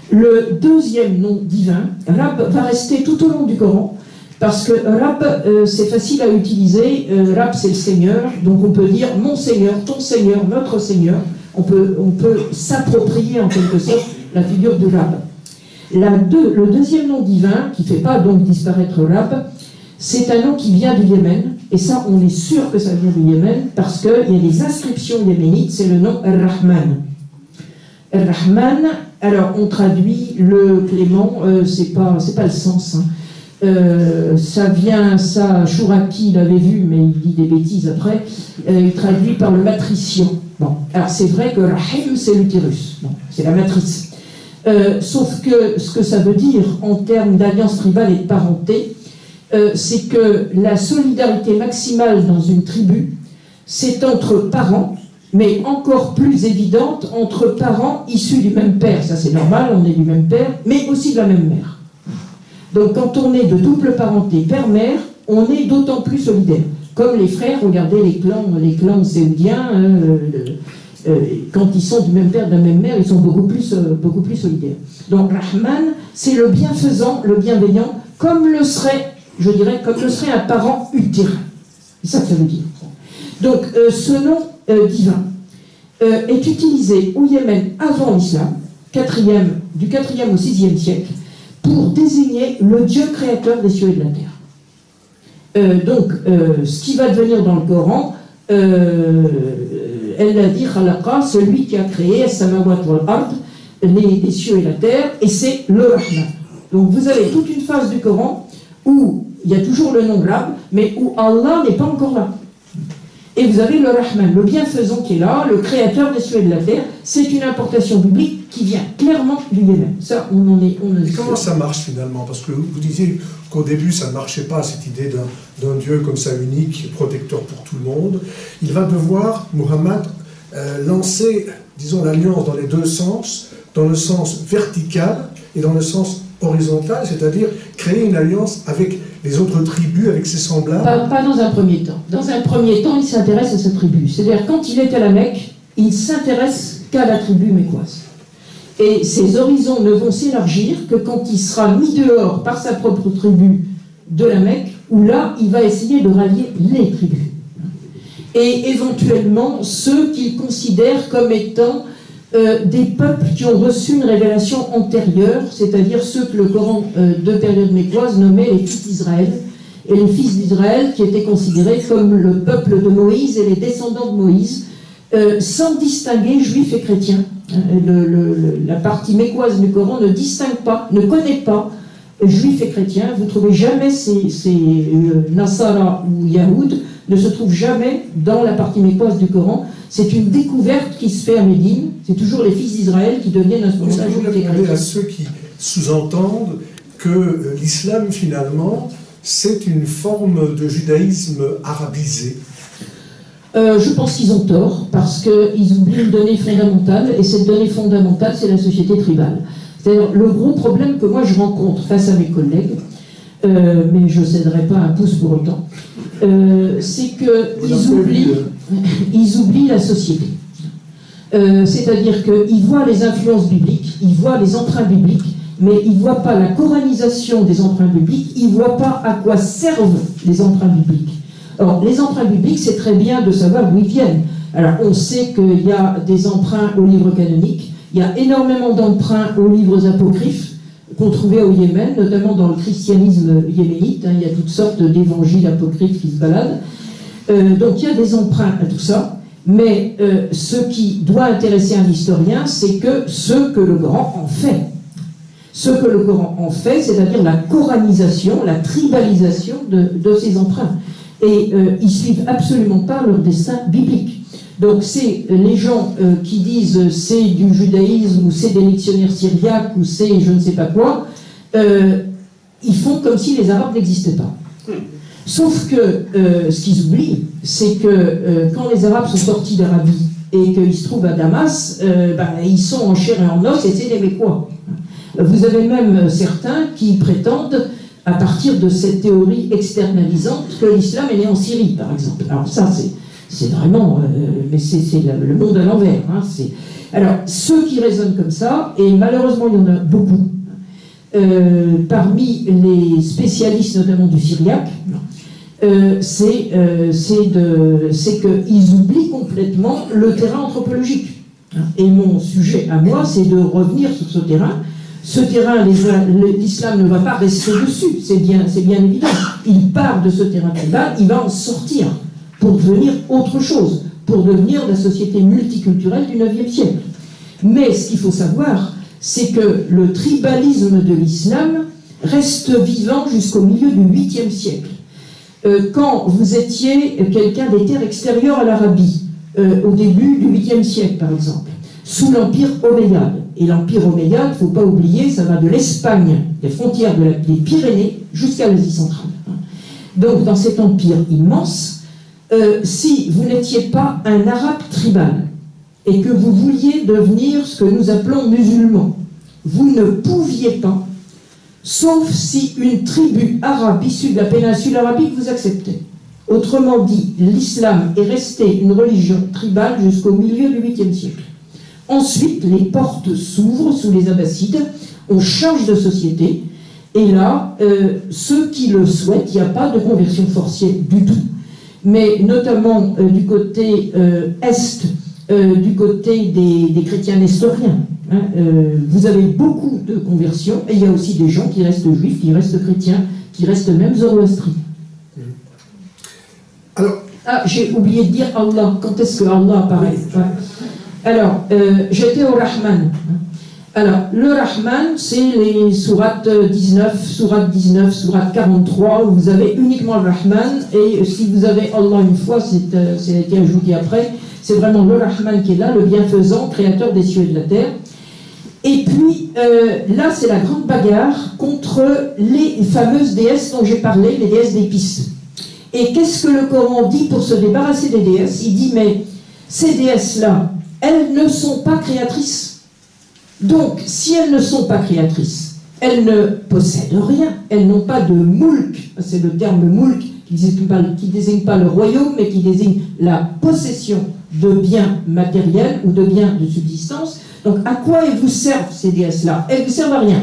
Le deuxième nom divin, Rab, va rester tout au long du Coran, parce que Rab, c'est facile à utiliser. Rab, c'est le Seigneur, donc on peut dire mon Seigneur, ton Seigneur, notre Seigneur. On peut s'approprier en quelque sorte la figure de Rab. Le deuxième nom divin, qui ne fait pas donc disparaître Rab, c'est un nom qui vient du Yémen, et ça, on est sûr que ça vient du Yémen, parce qu'il y a des inscriptions yéménites, c'est le nom Ar-Rahman. Ar-Rahman, alors on traduit le clément, c'est pas le sens, hein. Ça vient, Chouraki l'avait vu, mais il dit des bêtises après, il traduit par le matricion. Bon, alors c'est vrai que Rahim, c'est l'utérus, bon, c'est la matrice. Sauf que ce que ça veut dire en termes d'alliance tribale et de parenté, c'est que la solidarité maximale dans une tribu, c'est entre parents, mais encore plus évidente entre parents issus du même père. Ça c'est normal, on est du même père, mais aussi de la même mère. Donc quand on est de double parenté, père-mère, on est d'autant plus solidaire. Comme les frères, regardez les clans saoudiens, quand ils sont du même père, de la même mère, ils sont beaucoup plus solidaires. Donc Rahman, c'est le bienfaisant, le bienveillant, comme le serait, je dirais, comme le serait un parent utérin. C'est ça que ça veut dire. Donc ce nom divin est utilisé au Yémen avant l'islam, du 4e au 6e siècle, pour désigner le Dieu créateur des cieux et de la terre. Donc, ce qui va devenir dans le Coran, elle a dit khalaqa, celui qui a créé as-samawat wal ard, les cieux et la terre, et c'est le Rahman. Donc vous avez toute une phase du Coran où il y a toujours le nom Rab, mais où Allah n'est pas encore là. Et vous avez le Rahman, le bienfaisant qui est là, le créateur des cieux et de la terre. C'est une importation biblique qui vient clairement du Yémen. Ça, Et comment ça marche finalement? Parce que vous disiez qu'au début, ça ne marchait pas, cette idée d'un Dieu comme ça unique, protecteur pour tout le monde. Il va devoir, Muhammad, lancer, disons, l'alliance dans les deux sens, dans le sens vertical et dans le sens horizontal, c'est-à-dire créer une alliance avec les autres tribus, avec ses semblables. Pas dans un premier temps. Dans un premier temps, il s'intéresse à sa tribu. C'est-à-dire, quand il est à la Mecque, il ne s'intéresse qu'à la tribu mécoise. Et ses horizons ne vont s'élargir que quand il sera mis dehors par sa propre tribu de la Mecque, où là, il va essayer de rallier les tribus. Et éventuellement, ceux qu'il considère comme étant des peuples qui ont reçu une révélation antérieure, c'est-à-dire ceux que le Coran de période mécoise nommait les fils d'Israël, et les fils d'Israël qui étaient considérés comme le peuple de Moïse et les descendants de Moïse, sans distinguer juifs et chrétiens. La partie mécoise du Coran ne distingue pas, ne connaît pas juifs et chrétiens. Vous ne trouvez jamais ces Nasara ou Yahoud ne se trouvent jamais dans la partie mécoise du Coran. C'est une découverte qui se fait à Médine. C'est toujours les fils d'Israël qui deviennent à ce moment-là juifs et chrétiens. À ceux qui sous-entendent que l'islam, finalement, c'est une forme de judaïsme arabisé. Je pense qu'ils ont tort, parce qu'ils oublient une donnée fondamentale, et cette donnée fondamentale, c'est la société tribale. C'est-à-dire, le gros problème que moi je rencontre face à mes collègues, mais je ne céderai pas un pouce pour autant, c'est qu'ils oublient la société. C'est-à-dire qu'ils voient les influences bibliques, ils voient les emprunts bibliques, mais ils ne voient pas la coranisation des emprunts bibliques, ils ne voient pas à quoi servent les emprunts bibliques. Or, les emprunts bibliques, c'est très bien de savoir d'où ils viennent. Alors, on sait qu'il y a des emprunts aux livres canoniques, il y a énormément d'emprunts aux livres apocryphes qu'on trouvait au Yémen, notamment dans le christianisme yéménite. Il y a toutes sortes d'évangiles apocryphes qui se baladent. Donc, il y a des emprunts à tout ça. Mais ce qui doit intéresser un historien, c'est que ce que le Coran en fait. Ce que le Coran en fait, c'est-à-dire la coranisation, la tribalisation de ces emprunts. Et ils suivent absolument pas leur destin biblique. Donc c'est les gens qui disent c'est du judaïsme ou c'est des lectionnaires syriaques ou c'est je ne sais pas quoi, ils font comme si les Arabes n'existaient pas. Sauf que ce qu'ils oublient, c'est que quand les Arabes sont sortis d'Arabie et qu'ils se trouvent à Damas, ils sont en chair et en os et c'est des Mécois. Vous avez même certains qui prétendent, à partir de cette théorie externalisante, que l'islam est né en Syrie, par exemple. Alors ça, c'est vraiment... mais c'est le monde à l'envers. Hein, alors, ceux qui raisonnent comme ça, et malheureusement il y en a beaucoup, parmi les spécialistes notamment du syriaque, c'est qu'ils oublient complètement le terrain anthropologique. Et mon sujet à moi, c'est de revenir sur ce terrain. Ce terrain, l'islam ne va pas rester dessus, c'est bien évident. Il part de ce terrain tribal, il va en sortir pour devenir autre chose, pour devenir la société multiculturelle du IXe siècle. Mais ce qu'il faut savoir, c'est que le tribalisme de l'islam reste vivant jusqu'au milieu du 8e siècle. Quand vous étiez quelqu'un des terres extérieures à l'Arabie, au début du 8e siècle par exemple, sous l'Empire omeyyade. Et l'Empire omeyyade, il ne faut pas oublier, ça va de l'Espagne, des frontières des Pyrénées, jusqu'à l'Asie centrale. donc dans cet empire immense, si vous n'étiez pas un arabe tribal et que vous vouliez devenir ce que nous appelons musulmans, vous ne pouviez pas, sauf si une tribu arabe issue de la péninsule arabique vous acceptait. Autrement dit, l'islam est resté une religion tribale jusqu'au milieu du 8e siècle. Ensuite, les portes s'ouvrent sous les Abbassides, on change de société, et là, ceux qui le souhaitent, il n'y a pas de conversion forcée du tout. Mais notamment du côté est, du côté des chrétiens nestoriens, hein, vous avez beaucoup de conversions, et il y a aussi des gens qui restent juifs, qui restent chrétiens, qui restent même zoroastriens. Alors, j'ai oublié de dire Allah. Quand est-ce que Allah apparaît? Alors, j'étais au Rahman. Alors, le Rahman, c'est les sourates 19, sourate 43, où vous avez uniquement le Rahman, et si vous avez Allah une fois, c'est été ajouté après, c'est vraiment le Rahman qui est là, le bienfaisant, créateur des cieux et de la terre. Et puis, là, c'est la grande bagarre contre les fameuses déesses dont j'ai parlé, les déesses d'épices. Et qu'est-ce que le Coran dit pour se débarrasser des déesses? Il dit, mais ces déesses-là, elles ne sont pas créatrices. Donc, si elles ne sont pas créatrices, elles ne possèdent rien, elles n'ont pas de mulk, c'est le terme mulk qui désigne pas le royaume, mais qui désigne la possession de biens matériels ou de biens de subsistance. Donc, à quoi elles vous servent, ces déesses-là? Elles ne vous servent à rien.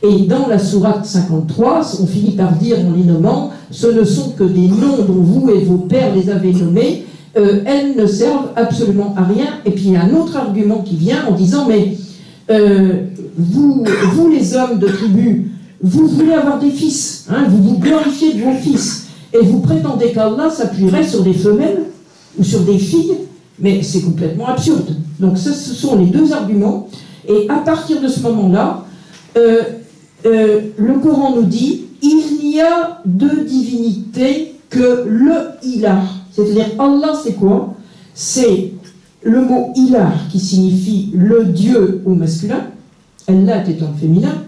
Et dans la sourate 53, on finit par dire en les nommant, ce ne sont que des noms dont vous et vos pères les avez nommés, elles ne servent absolument à rien. Et puis il y a un autre argument qui vient en disant, mais vous les hommes de tribu, vous voulez avoir des fils, hein, vous vous glorifiez de vos fils, et vous prétendez qu'Allah s'appuierait sur des femelles ou sur des filles, mais c'est complètement absurde. Donc ça, ce sont les deux arguments, et à partir de ce moment-là, le Coran nous dit, il n'y a de divinité que le ilah. C'est-à-dire, Allah, c'est quoi? C'est le mot ilah qui signifie le Dieu au masculin, Allah étant féminin,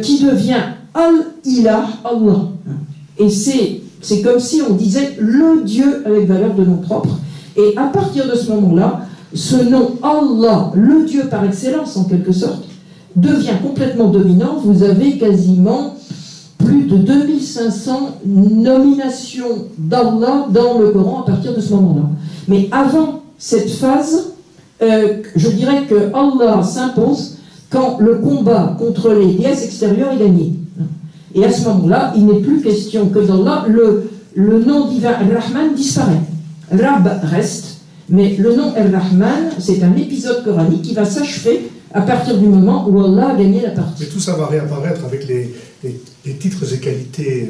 qui devient al-ilah, Allah. Et c'est comme si on disait le Dieu avec valeur de nom propre. Et à partir de ce moment-là, ce nom Allah, le Dieu par excellence en quelque sorte, devient complètement dominant. Vous avez quasiment plus de 2500 nominations d'Allah dans le Coran à partir de ce moment-là. Mais avant cette phase, je dirais que Allah s'impose quand le combat contre les déesses extérieures est gagné. Et à ce moment-là, il n'est plus question que d'Allah, le nom divin Ar-Rahman disparaît. Rab reste, mais le nom Ar-Rahman, c'est un épisode coranique qui va s'achever à partir du moment où Allah a gagné la partie. Mais tout ça va réapparaître avec les titres et qualités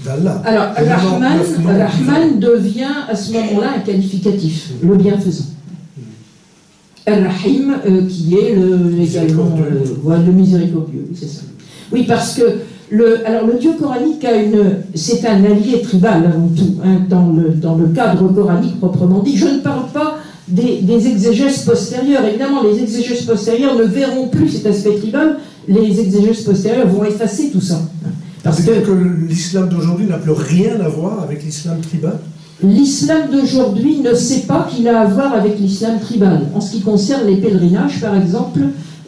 d'Allah. Alors, Ar-Rahman devient à ce moment-là un qualificatif, le bienfaisant. Ar-Rahim, qui est également le miséricordieux, c'est ça. Oui, parce que le Dieu coranique c'est un allié tribal avant tout, hein, dans le cadre coranique proprement dit. Je ne parle pas des exégèses postérieures. Évidemment, les exégèses postérieures ne verront plus cet aspect tribal. Les exégèses postérieures vont effacer tout ça. Parce que l'islam d'aujourd'hui n'a plus rien à voir avec l'islam tribal. L'islam d'aujourd'hui ne sait pas qu'il a à voir avec l'islam tribal. En ce qui concerne les pèlerinages, par exemple,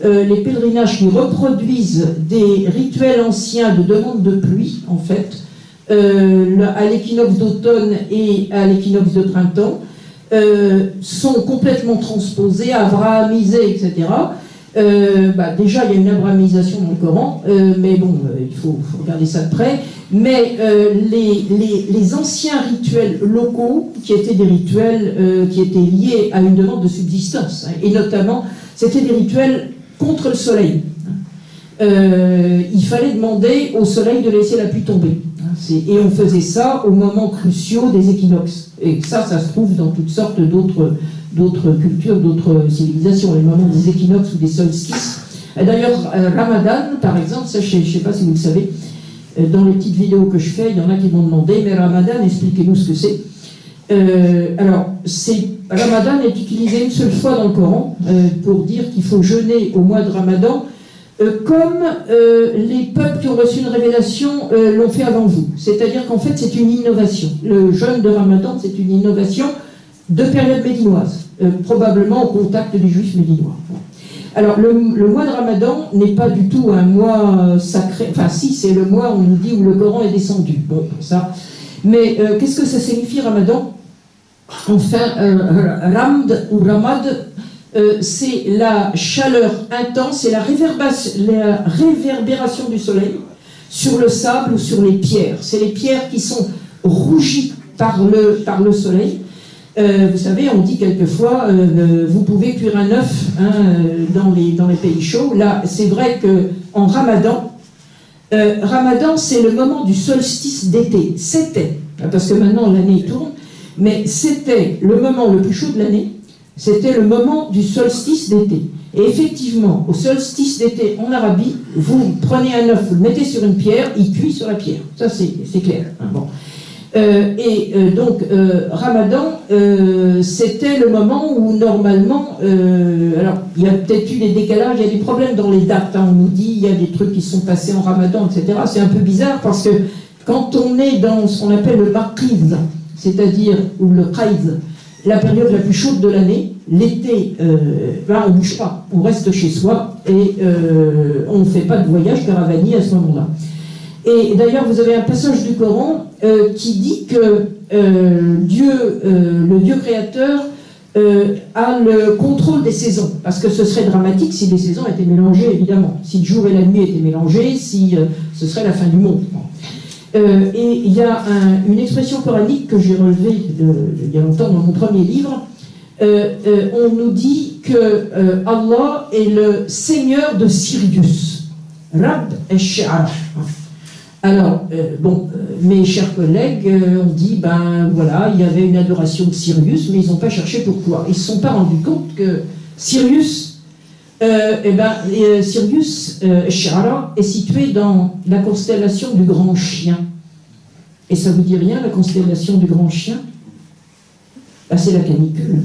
les pèlerinages qui reproduisent des rituels anciens de demande de pluie, en fait, à l'équinoxe d'automne et à l'équinoxe de printemps, sont complètement transposés, abrahamisés, etc. Déjà, il y a une abrahamisation dans le Coran, mais bon, il faut regarder ça de près. Mais les anciens rituels locaux, qui étaient des rituels qui étaient liés à une demande de subsistance, hein, et notamment, c'était des rituels contre le soleil. Il fallait demander au soleil de laisser la pluie tomber. Et on faisait ça au moment cruciaux des équinoxes. Et ça se trouve dans toutes sortes d'autres cultures, d'autres civilisations, les moments des équinoxes ou des solstices. D'ailleurs, Ramadan, par exemple, ça, je ne sais pas si vous le savez, dans les petites vidéos que je fais, il y en a qui m'ont demandé, mais Ramadan, expliquez-nous ce que c'est. Ramadan est utilisé une seule fois dans le Coran pour dire qu'il faut jeûner au mois de Ramadan comme les peuples qui ont reçu une révélation l'ont fait avant vous. C'est-à-dire qu'en fait, c'est une innovation. Le jeûne de Ramadan, c'est une innovation de période médinoise, probablement au contact des juifs médinois. Alors, le mois de Ramadan n'est pas du tout un mois sacré, enfin si, c'est le mois, on nous dit, où le Coran est descendu. Bon, ça. Mais qu'est-ce que ça signifie, Ramadan? Enfin, Ramd ou Ramad, c'est la chaleur intense et la réverbération du soleil sur le sable ou sur les pierres. C'est les pierres qui sont rougies par le soleil. Vous savez, on dit quelquefois, vous pouvez cuire un œuf dans les pays chauds. Là, c'est vrai qu'en Ramadan, Ramadan, c'est le moment du solstice d'été. C'était, parce que maintenant l'année tourne, mais c'était le moment le plus chaud de l'année. C'était le moment du solstice d'été. Et effectivement, au solstice d'été en Arabie, vous prenez un œuf, vous le mettez sur une pierre, il cuit sur la pierre. Ça, c'est clair. Bon. Donc, Ramadan, c'était le moment où, normalement, alors, il y a peut-être eu des décalages, il y a des problèmes dans les dates. On nous dit, il y a des trucs qui sont passés en Ramadan, etc. C'est un peu bizarre parce que quand on est dans ce qu'on appelle le Maqiz, c'est-à-dire, ou le Qaïd, la période la plus chaude de l'année, l'été, on ne bouge pas, on reste chez soi et on ne fait pas de voyage caravanier à ce moment-là. Et d'ailleurs, vous avez un passage du Coran qui dit que le Dieu créateur a le contrôle des saisons, parce que ce serait dramatique si les saisons étaient mélangées, évidemment. Si le jour et la nuit étaient mélangés, si ce serait la fin du monde. Et il y a une expression coranique que j'ai relevée il y a longtemps dans mon premier livre. On nous dit que Allah est le seigneur de Sirius, Rab esh-Sha'ar. Alors, mes chers collègues, on dit, ben voilà, il y avait une adoration de Sirius, mais ils n'ont pas cherché pourquoi. Ils ne se sont pas rendus compte que Sirius, Sirius Shara est situé dans la constellation du Grand Chien. Et ça vous dit rien, la constellation du Grand Chien? Ben, c'est la canicule.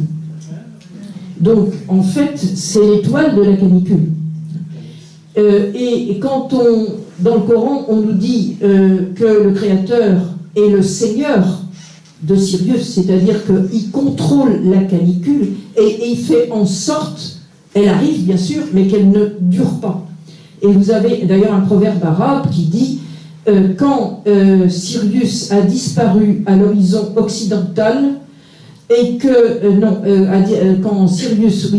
Donc, en fait, c'est l'étoile de la canicule. Et quand dans le Coran, on nous dit que le Créateur est le Seigneur de Sirius, c'est-à-dire qu'il contrôle la canicule et il fait en sorte, elle arrive bien sûr, mais qu'elle ne dure pas. Et vous avez d'ailleurs un proverbe arabe qui dit quand Sirius a disparu à l'horizon occidental, et que, quand Sirius,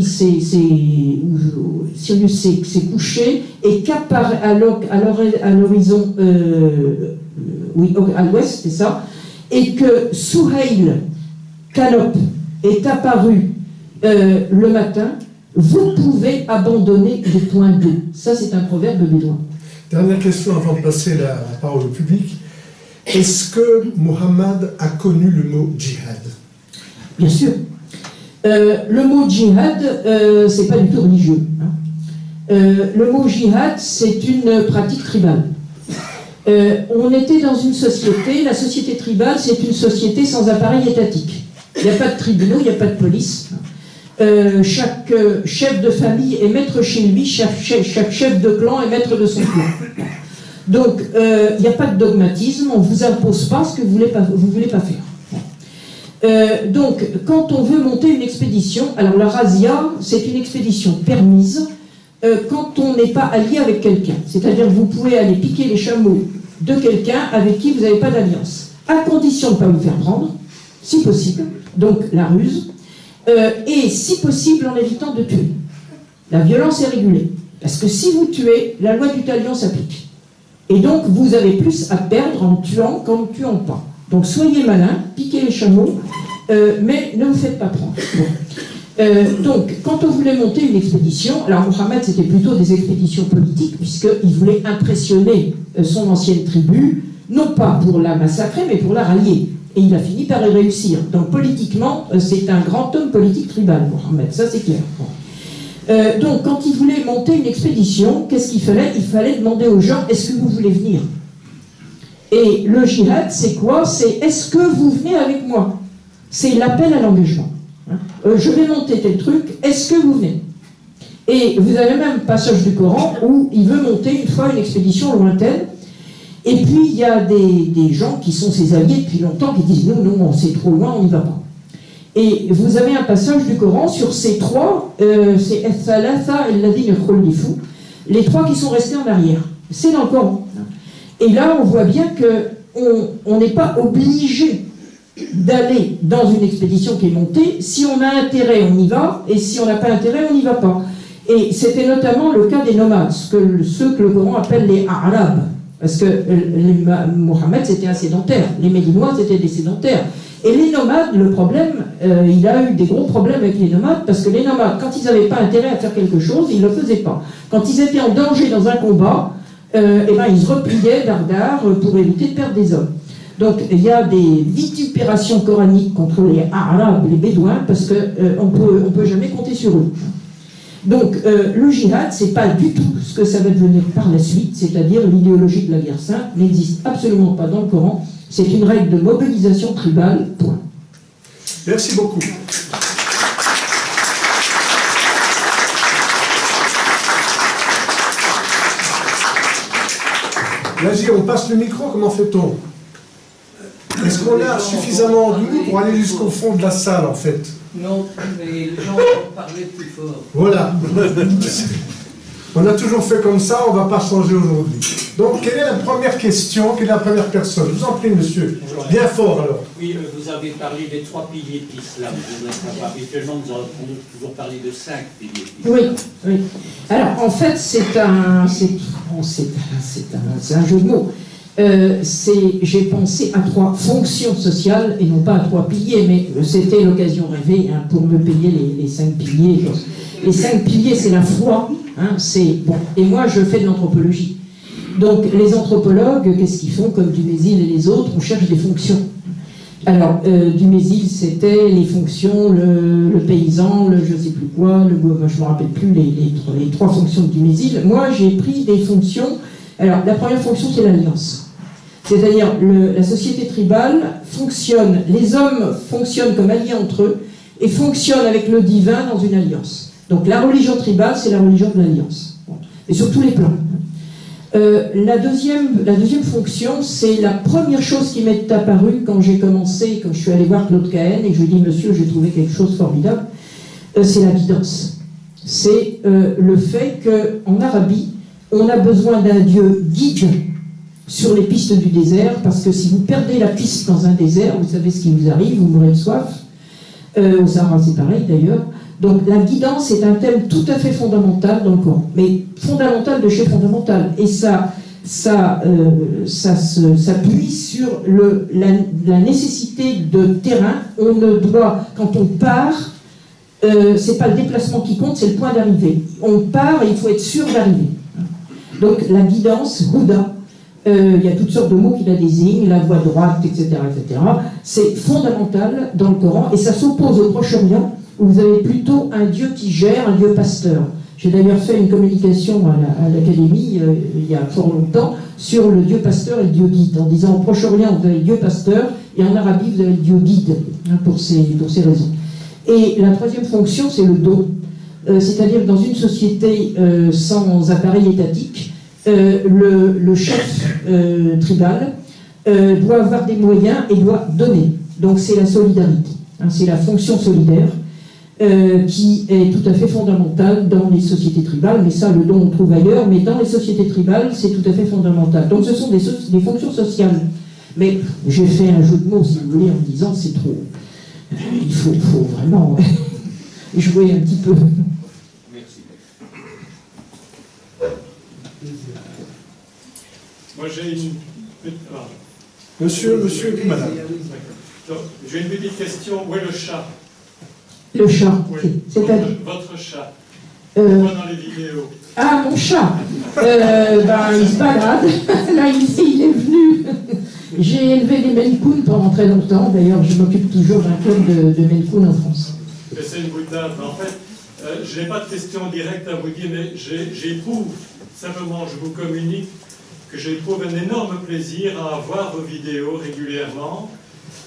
Sirius s'est couché, et qu'apparaît à l'horizon, à l'ouest, c'est ça, et que Suhail, Canop, est apparu le matin, vous pouvez abandonner les points d'eau. Ça, c'est un proverbe bédouin. Dernière question avant de passer la parole au public. Est-ce que Mohammed a connu le mot djihad? Bien sûr. Le mot djihad, c'est pas du tout religieux. Le mot djihad, c'est une pratique tribale. On était dans une société, la société tribale, c'est une société sans appareil étatique. Il n'y a pas de tribunaux, il n'y a pas de police. Chaque chef de famille est maître chez lui, chaque chef de clan est maître de son clan. Donc, il n'y a pas de dogmatisme, on ne vous impose pas ce que vous ne voulez pas faire. Donc, quand on veut monter une expédition, alors la razzia, c'est une expédition permise quand on n'est pas allié avec quelqu'un. C'est-à-dire que vous pouvez aller piquer les chameaux de quelqu'un avec qui vous n'avez pas d'alliance, à condition de ne pas vous faire prendre, si possible, donc la ruse, et si possible en évitant de tuer. La violence est régulée, parce que si vous tuez, la loi du talion s'applique. Et donc, vous avez plus à perdre en tuant qu'en ne tuant pas. Donc soyez malins, piquez les chameaux, mais ne vous faites pas prendre. Bon. Donc, quand on voulait monter une expédition, alors Mohammed c'était plutôt des expéditions politiques, puisqu'il voulait impressionner son ancienne tribu, non pas pour la massacrer, mais pour la rallier. Et il a fini par y réussir. Donc politiquement, c'est un grand homme politique tribal, Mohammed, ça c'est clair. Bon. Donc quand il voulait monter une expédition, qu'est-ce qu'il fallait? Il fallait demander aux gens, est-ce que vous voulez venir? Et le djihad, c'est quoi? C'est est-ce que vous venez avec moi? C'est l'appel à l'engagement. Je vais monter tel truc, est-ce que vous venez? Et vous avez même un passage du Coran où il veut monter une fois une expédition lointaine. Et puis il y a des gens qui sont ses alliés depuis longtemps qui disent non, c'est trop loin, on n'y va pas. Et vous avez un passage du Coran sur ces trois, c'est les trois qui sont restés en arrière. C'est dans le Coran. Et là, on voit bien qu'on n'est pas obligé d'aller dans une expédition qui est montée. Si on a intérêt, on y va, et si on n'a pas intérêt, on n'y va pas. Et c'était notamment le cas des nomades, ceux que le Coran appelle les Arabes. Parce que Mohammed, c'était un sédentaire. Les Médinois, c'était des sédentaires. Et les nomades, le problème, il a eu des gros problèmes avec les nomades, parce que les nomades, quand ils n'avaient pas intérêt à faire quelque chose, ils ne le faisaient pas. Quand ils étaient en danger dans un combat, ils se repliaient d'Ardar pour éviter de perdre des hommes. Donc il y a des vitupérations coraniques contre les Arabes, les Bédouins, parce qu'on ne peut jamais compter sur eux. Donc le djihad, c'est pas du tout ce que ça va devenir par la suite, c'est-à-dire l'idéologie de la guerre sainte n'existe absolument pas dans le Coran. C'est une règle de mobilisation tribale, point. Merci beaucoup. Naji, on passe le micro, comment fait-on? Est-ce qu'on a suffisamment de nous pour aller jusqu'au fond de la salle, en fait? Non, mais les gens vont parler plus fort. Voilà. On a toujours fait comme ça, on ne va pas changer aujourd'hui. Donc, quelle est la première question? Quelle est la première personne? Je vous en prie, monsieur. Bien fort, alors. Oui, vous avez parlé des 3 piliers de l'islam. Je voudrais savoir, habituellement, nous avons toujours parlé de 5 piliers de l'islam. Oui, oui. Alors, en fait, c'est un jeu de mots. J'ai pensé à 3 fonctions sociales et non pas à 3 piliers, mais c'était l'occasion rêvée pour me payer les 5 piliers. Les 5 piliers, c'est la foi. Bon. Et moi, je fais de l'anthropologie. Donc, les anthropologues, qu'est-ce qu'ils font? Comme Dumézil et les autres, on cherche des fonctions. Alors, Dumézil, c'était les fonctions, le paysan, je ne sais plus quoi, je ne me rappelle plus les 3 fonctions de Dumézil. Moi, j'ai pris des fonctions. Alors, la première fonction, c'est l'alliance. C'est-à-dire, la société tribale fonctionne, les hommes fonctionnent comme alliés entre eux et fonctionnent avec le divin dans une alliance. Donc, la religion tribale, c'est la religion de l'alliance. Bon. Et sur tous les plans. La deuxième fonction, c'est la première chose qui m'est apparue quand j'ai commencé, quand je suis allé voir Claude Cahn et que je lui ai dit, monsieur, j'ai trouvé quelque chose de formidable, c'est la guidance. C'est le fait qu'en Arabie, on a besoin d'un Dieu guide sur les pistes du désert, parce que si vous perdez la piste dans un désert, vous savez ce qui vous arrive, vous mourrez de soif. Au Sahara, c'est pareil d'ailleurs. Donc la guidance est un thème tout à fait fondamental dans le Coran, mais fondamental de chez fondamental. Et ça s'appuie sur la nécessité de terrain. On ne doit, quand on part, c'est pas le déplacement qui compte, c'est le point d'arrivée. On part et il faut être sûr d'arriver. Donc la guidance, Houda, il y a toutes sortes de mots qui la désignent, la voie droite, etc., etc. C'est fondamental dans le Coran et ça s'oppose au Proche-Orient où vous avez plutôt un Dieu qui gère, un Dieu pasteur. J'ai d'ailleurs fait une communication à l'Académie il y a fort longtemps sur le Dieu pasteur et le Dieu guide, en disant au Proche-Orient vous avez le Dieu pasteur et en Arabie vous avez le Dieu guide, pour ces raisons. Et la troisième fonction, c'est le don. C'est-à-dire que dans une société sans appareil étatique, le chef tribal doit avoir des moyens et doit donner. Donc c'est la solidarité, c'est la fonction solidaire qui est tout à fait fondamentale dans les sociétés tribales, mais ça le don on trouve ailleurs, mais dans les sociétés tribales c'est tout à fait fondamental. Donc ce sont des fonctions sociales. Mais j'ai fait un jeu de mots, si vous voulez, en disant c'est trop. Il faut vraiment jouer un petit peu. Merci. Moi j'ai une... Monsieur, madame. Donc, j'ai une petite question. Où est le chat? Le chat, Oui, c'est-à-dire votre chat. Pas dans les vidéos. Ah, mon chat il se balade. Là, ici, il est venu. J'ai élevé des Maine Coon pendant très longtemps. D'ailleurs, je m'occupe toujours d'un club de Maine Coon en France. C'est une boutade. En fait, je n'ai pas de question directe à vous dire, mais j'éprouve, simplement, je vous communique que j'éprouve un énorme plaisir à voir vos vidéos régulièrement.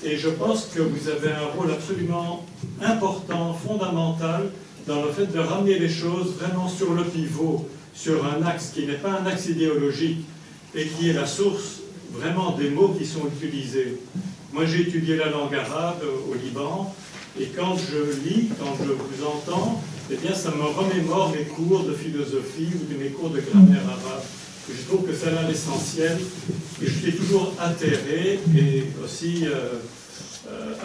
Et je pense que vous avez un rôle absolument important, fondamental, dans le fait de ramener les choses vraiment sur le pivot, sur un axe qui n'est pas un axe idéologique et qui est la source vraiment des mots qui sont utilisés. Moi, j'ai étudié la langue arabe au Liban, et quand je lis, quand je vous entends, eh bien, ça me remémore mes cours de philosophie ou de mes cours de grammaire arabe. Et je trouve que c'est là l'essentiel, et je suis toujours atterré et aussi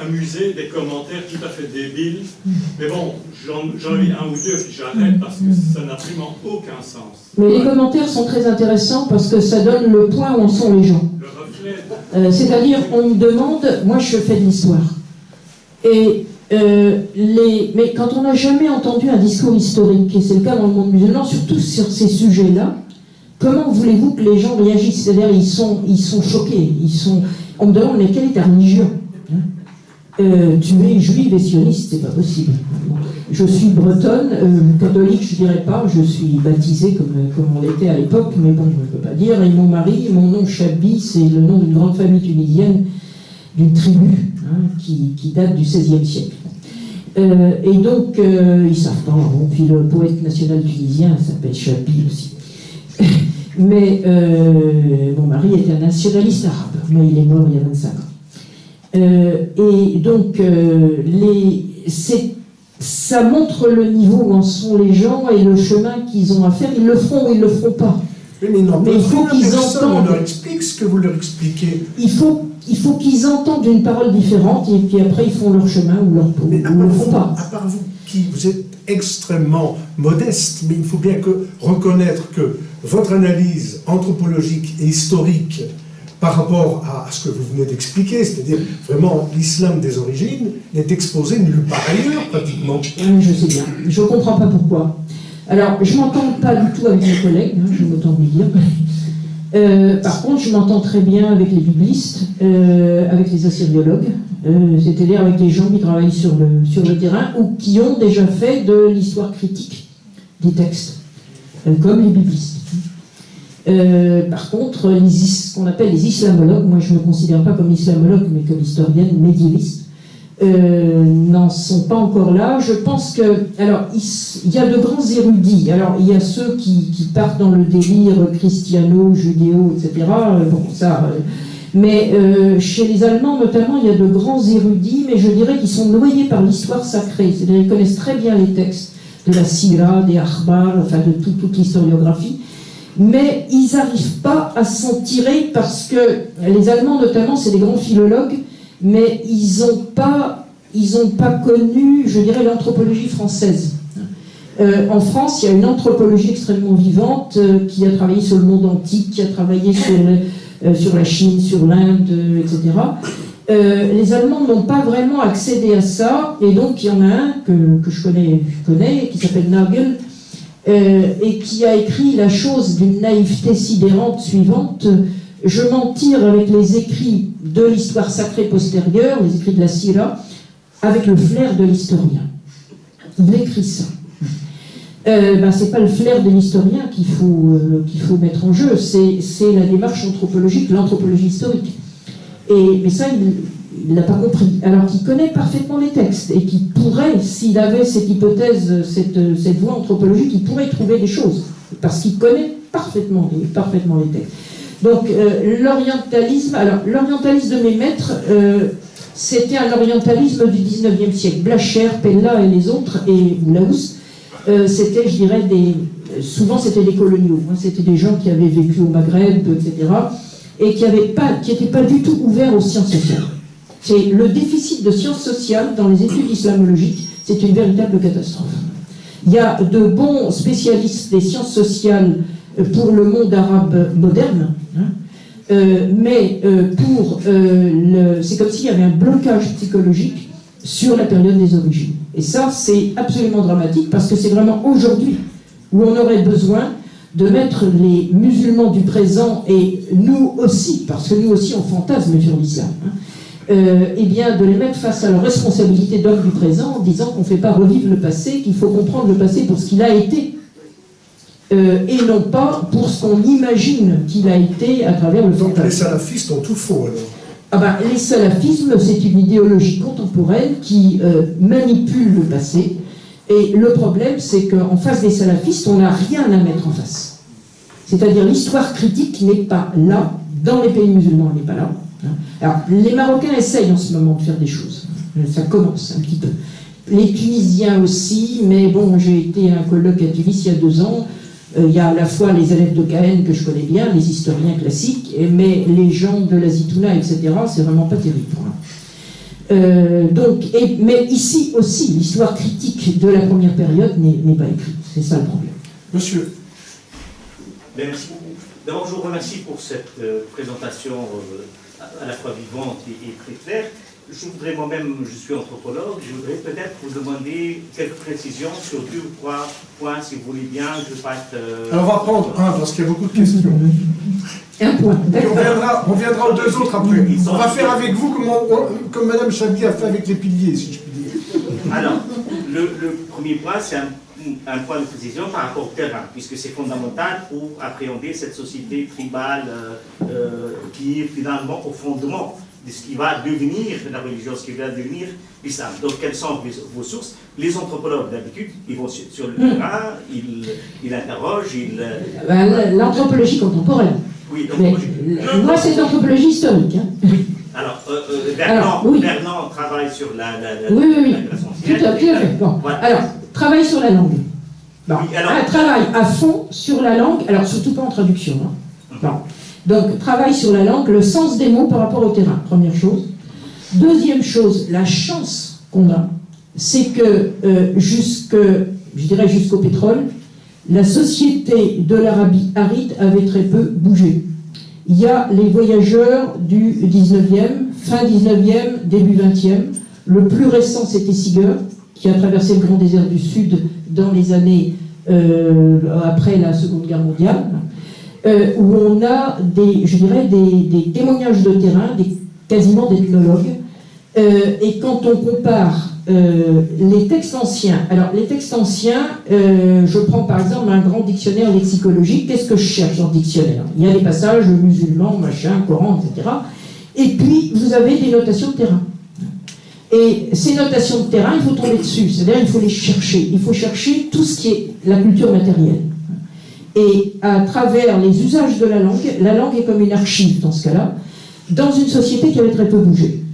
amusé des commentaires tout à fait débiles. Mais bon, j'en lis un ou deux, puis j'arrête parce que ça n'a absolument aucun sens. Mais les commentaires sont très intéressants parce que ça donne le point où en sont les gens. Le reflet. C'est-à-dire, on me demande, moi je fais de l'histoire. Et mais quand on n'a jamais entendu un discours historique, et c'est le cas dans le monde musulman, surtout sur ces sujets-là, comment voulez-vous que les gens réagissent? C'est-à-dire, ils sont choqués. On me demande, mais quelle est ta religion? Tu es juive et sioniste, c'est pas possible. Je suis bretonne, catholique, je dirais pas, je suis baptisée comme on l'était à l'époque, mais bon, je ne peux pas dire. Et mon mari, mon nom Chabi, c'est le nom d'une grande famille tunisienne, d'une tribu, qui date du XVIe siècle. Et donc, ils savent pas. Bon, puis le poète national tunisien s'appelle Chabi aussi. Mais mon mari était un nationaliste arabe, mais il est mort il y a 25 ans. Et donc, ça montre le niveau où en sont les gens et le chemin qu'ils ont à faire. Ils le feront ou ils ne le feront pas. Oui, mais non, mais il faut qu'ils entendent. On leur explique ce que vous leur expliquez. Il faut qu'ils entendent une parole différente et puis après ils font leur chemin ou ne le font pas. À part vous, vous êtes extrêmement modeste, mais il faut bien reconnaître que votre analyse anthropologique et historique par rapport à ce que vous venez d'expliquer, c'est-à-dire vraiment l'islam des origines, n'est exposé nulle part ailleurs, pratiquement. Je sais bien. Je ne comprends pas pourquoi. Alors, je ne m'entends pas du tout avec mes collègues, je m'entends vous dire. Par contre, je m'entends très bien avec les biblistes, avec les assyriologues, c'est-à-dire avec des gens qui travaillent sur le terrain ou qui ont déjà fait de l'histoire critique des textes, comme les biblistes. Par contre, ce qu'on appelle les islamologues, moi je ne me considère pas comme islamologue, mais comme historienne médiéviste, n'en sont pas encore là. Je pense que, alors, il y a de grands érudits. Alors, il y a ceux qui partent dans le délire christiano, judéo, etc. Bon, ça. Mais chez les Allemands, notamment, il y a de grands érudits, mais je dirais qu'ils sont noyés par l'histoire sacrée. C'est-à-dire qu'ils connaissent très bien les textes de la Sira, des Akhbar, enfin de toute l'historiographie. Mais ils n'arrivent pas à s'en tirer parce que les Allemands, notamment, c'est des grands philologues, mais ils n'ont pas connu, je dirais, l'anthropologie française. En France, il y a une anthropologie extrêmement vivante qui a travaillé sur le monde antique, qui a travaillé sur la Chine, sur l'Inde, etc. Les Allemands n'ont pas vraiment accédé à ça, et donc il y en a un que je connais qui s'appelle Nagel, et qui a écrit la chose d'une naïveté sidérante suivante: je m'en tire avec les écrits de l'histoire sacrée postérieure, les écrits de la Sira, avec le flair de l'historien. Il écrit ça. C'est pas le flair de l'historien qu'il faut mettre en jeu, c'est la démarche anthropologique, l'anthropologie historique. Mais ça, il n'a pas compris. Alors qu'il connaît parfaitement les textes et qu'il pourrait, s'il avait cette hypothèse, cette voie anthropologique, il pourrait trouver des choses, parce qu'il connaît parfaitement les textes. Donc l'orientalisme, alors l'orientalisme de mes maîtres, c'était un orientalisme du 19e siècle. Blacher, Pella et les autres, et Laous, c'était, je dirais, souvent c'était des coloniaux, c'était des gens qui avaient vécu au Maghreb, etc., et qui n'étaient pas du tout ouverts aux sciences sociales. C'est le déficit de sciences sociales dans les études islamologiques, c'est une véritable catastrophe. Il y a de bons spécialistes des sciences sociales pour le monde arabe moderne, mais c'est comme s'il y avait un blocage psychologique sur la période des origines. Et ça, c'est absolument dramatique, parce que c'est vraiment aujourd'hui où on aurait besoin de mettre les musulmans du présent, et nous aussi, parce que nous aussi on fantasme sur l'islam, eh bien de les mettre face à leur responsabilité d'homme du présent, en disant qu'on ne fait pas revivre le passé, qu'il faut comprendre le passé pour ce qu'il a été, et non pas pour ce qu'on imagine qu'il a été à travers le fantasme. Donc les salafistes ont tout faux alors. Les salafismes, c'est une idéologie contemporaine qui manipule le passé, Et le problème, c'est qu'en face des salafistes, on n'a rien à mettre en face. C'est-à-dire l'histoire critique n'est pas là, dans les pays musulmans, elle n'est pas là. Alors, les Marocains essayent en ce moment de faire des choses. Ça commence un petit peu. Les Tunisiens aussi, mais bon, j'ai été à un colloque à Tunis il y a 2 ans. Il y a à la fois les élèves de Caen que je connais bien, les historiens classiques, mais les gens de la Zitouna, etc., c'est vraiment pas terrible. Mais ici aussi, l'histoire critique de la première période n'est pas écrite. C'est ça le problème. Monsieur. Merci beaucoup. D'abord, je vous remercie pour cette présentation à la fois vivante et très claire. Je voudrais moi-même, je suis anthropologue, je voudrais peut-être vous demander quelques précisions sur 2 ou 3 points, si vous voulez bien. Je ne veux pas être... Alors on va prendre un, parce qu'il y a beaucoup de questions. Un point. Et on viendra aux 2 autres après. On va faire avec vous comme Mme Chabi a fait avec les piliers, si je puis dire. Alors, le premier point, c'est un point de précision par rapport au terrain, puisque c'est fondamental pour appréhender cette société tribale qui est finalement au fondement de ce qui va devenir la religion, ce qui va devenir l'islam. Donc, quelles sont vos sources? Les anthropologues, d'habitude, ils vont sur le terrain, ils interrogent, l'anthropologie contemporaine. Oui, donc, moi, c'est l'anthropologie historique. Hein. Oui. Alors, Vernon travaille sur la oui. Tout à fait. Bon. Voilà. Alors, travaille sur la langue. Bon. Oui, travaille à fond sur la langue, alors surtout pas en traduction. Hein. Bon. Donc, travaille sur la langue, le sens des mots par rapport au terrain, première chose. Deuxième chose, la chance qu'on a, c'est que jusqu'au pétrole, la société de l'Arabie aride avait très peu bougé. Il y a les voyageurs du 19e, fin 19e, début 20e. Le plus récent, c'était Seeger, qui a traversé le grand désert du Sud dans les années après la Seconde Guerre mondiale, où on a des témoignages de terrain, quasiment d'ethnologues. Et quand on compare les textes anciens, alors les textes anciens, je prends par exemple un grand dictionnaire lexicologique. Qu'est-ce que je cherche dans le dictionnaire? Il y a les passages musulmans, machin, Coran, etc. Et puis vous avez des notations de terrain. Et ces notations de terrain, il faut tomber dessus, c'est-à-dire il faut les chercher. Il faut chercher tout ce qui est la culture matérielle. Et à travers les usages de la langue est comme une archive dans ce cas-là, dans une société qui avait très peu bougé.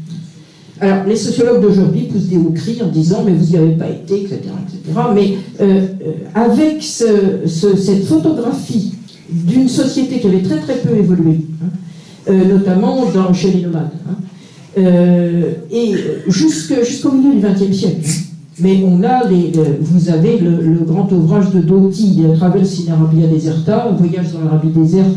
Alors, les sociologues d'aujourd'hui poussent des hauts cris en disant « mais vous n'y avez pas été, etc. etc. » Mais avec cette photographie d'une société qui avait très très peu évolué, notamment chez les nomades, et jusqu'au milieu du XXe siècle. Mais on a vous avez le grand ouvrage de Doughty, Travels in Arabia Deserta, Voyage dans l'Arabie déserte,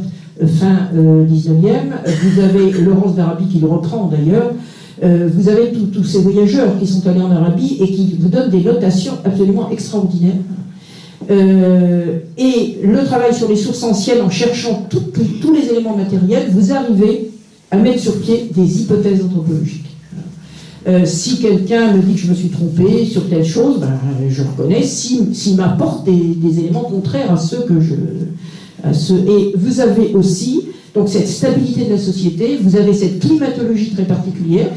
fin 19e. Vous avez Laurence d'Arabie qui le reprend d'ailleurs. Vous avez tous ces voyageurs qui sont allés en Arabie et qui vous donnent des notations absolument extraordinaires. Et le travail sur les sources anciennes, en cherchant tous les éléments matériels, vous arrivez à mettre sur pied des hypothèses anthropologiques. Si quelqu'un me dit que je me suis trompé sur telle chose, ben, je reconnais. S'il m'apporte des éléments contraires à ceux que et vous avez aussi donc cette stabilité de la société, vous avez cette climatologie très particulière,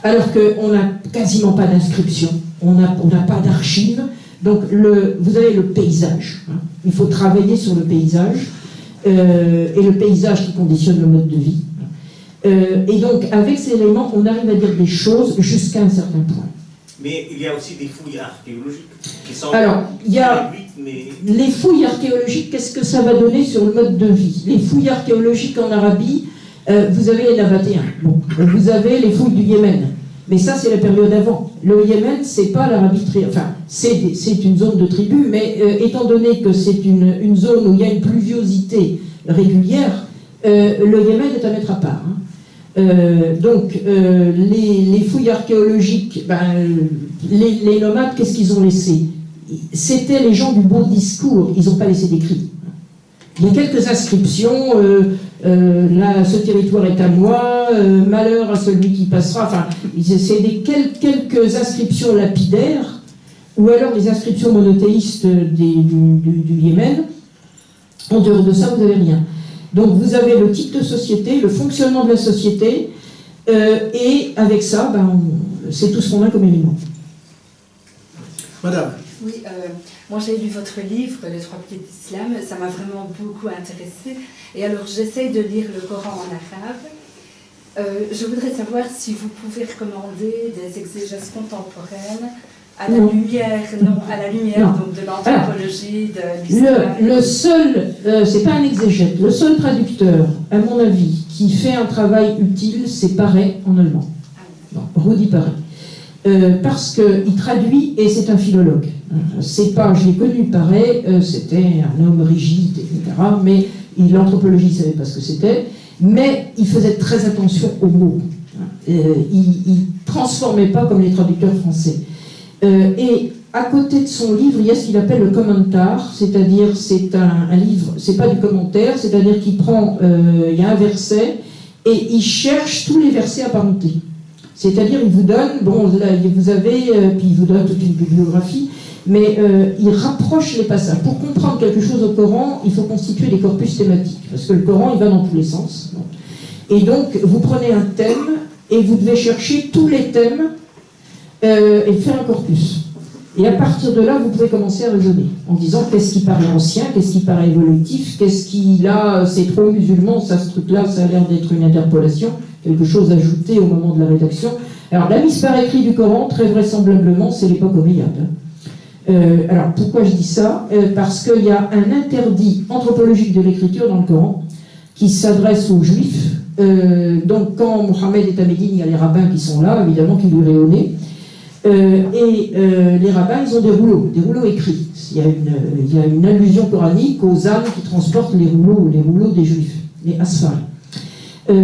alors qu'on n'a quasiment pas d'inscription, on n'a pas d'archives. Donc vous avez le paysage. Hein. Il faut travailler sur le paysage, et le paysage qui conditionne le mode de vie. Et donc, avec ces éléments, on arrive à dire des choses jusqu'à un certain point. Mais il y a aussi des fouilles archéologiques qui sont... Alors, il y a les fouilles archéologiques, qu'est-ce que ça va donner sur le mode de vie? Les fouilles archéologiques en Arabie, vous avez les Nabatéens, bon, vous avez les fouilles du Yémen, mais ça c'est la période avant. Le Yémen, c'est pas l'Arabie, enfin, c'est une zone de tribu, mais étant donné que c'est une zone où il y a une pluviosité régulière, le Yémen est à mettre à part. Hein. Donc, les fouilles archéologiques, les nomades, qu'est-ce qu'ils ont laissé? C'était les gens du bon discours, ils n'ont pas laissé d'écrit. Il y a quelques inscriptions, là, ce territoire est à moi, malheur à celui qui passera, enfin, c'est quelques inscriptions lapidaires, ou alors des inscriptions monothéistes du Yémen. En dehors de ça, vous n'avez rien. Donc vous avez le type de société, le fonctionnement de la société, et avec ça, c'est tout ce qu'on a comme élément. Madame. Oui, moi j'ai lu votre livre, Les trois piliers de l'islam, ça m'a vraiment beaucoup intéressée. Et alors j'essaie de lire le Coran en arabe. Je voudrais savoir si vous pouvez recommander des exégèses contemporaines à la lumière, donc de l'anthropologie, de l'islam. Le seul, c'est pas un exégète, le seul traducteur, à mon avis, qui fait un travail utile, c'est Paré en allemand. Rudi Paré. Parce qu'il traduit, et c'est un philologue. C'est pas, je l'ai connu, Paré, c'était un homme rigide, etc. Mais l'anthropologie, il savait pas ce que c'était. Mais il faisait très attention aux mots. Il transformait pas comme les traducteurs français. Et à côté de son livre, il y a ce qu'il appelle le commentaire, c'est-à-dire c'est un livre, c'est pas du commentaire, c'est-à-dire qu'il prend, il y a un verset et il cherche tous les versets apparentés. C'est-à-dire il vous donne, bon là vous avez, puis il vous donne toute une bibliographie, mais il rapproche les passages. Pour comprendre quelque chose au Coran, il faut constituer des corpus thématiques, parce que le Coran il va dans tous les sens. Et donc vous prenez un thème et vous devez chercher tous les thèmes et faire un corpus. Et à partir de là, vous pouvez commencer à raisonner, en disant qu'est-ce qui paraît ancien, qu'est-ce qui paraît évolutif, qu'est-ce qui, là, c'est trop musulman, ça, ce truc-là, ça a l'air d'être une interpolation, quelque chose ajouté au moment de la rédaction. Alors, la mise par écrit du Coran, très vraisemblablement, c'est l'époque omeyyade. Alors, pourquoi je dis ça? Parce qu'il y a un interdit anthropologique de l'écriture dans le Coran, qui s'adresse aux Juifs. Donc, quand Mohammed est à Médine, il y a les rabbins qui sont là, évidemment, qui lui réonnaient. Les rabbins, ils ont des rouleaux écrits. Il y a une allusion coranique aux âmes qui transportent les rouleaux des Juifs, les asfar. Étant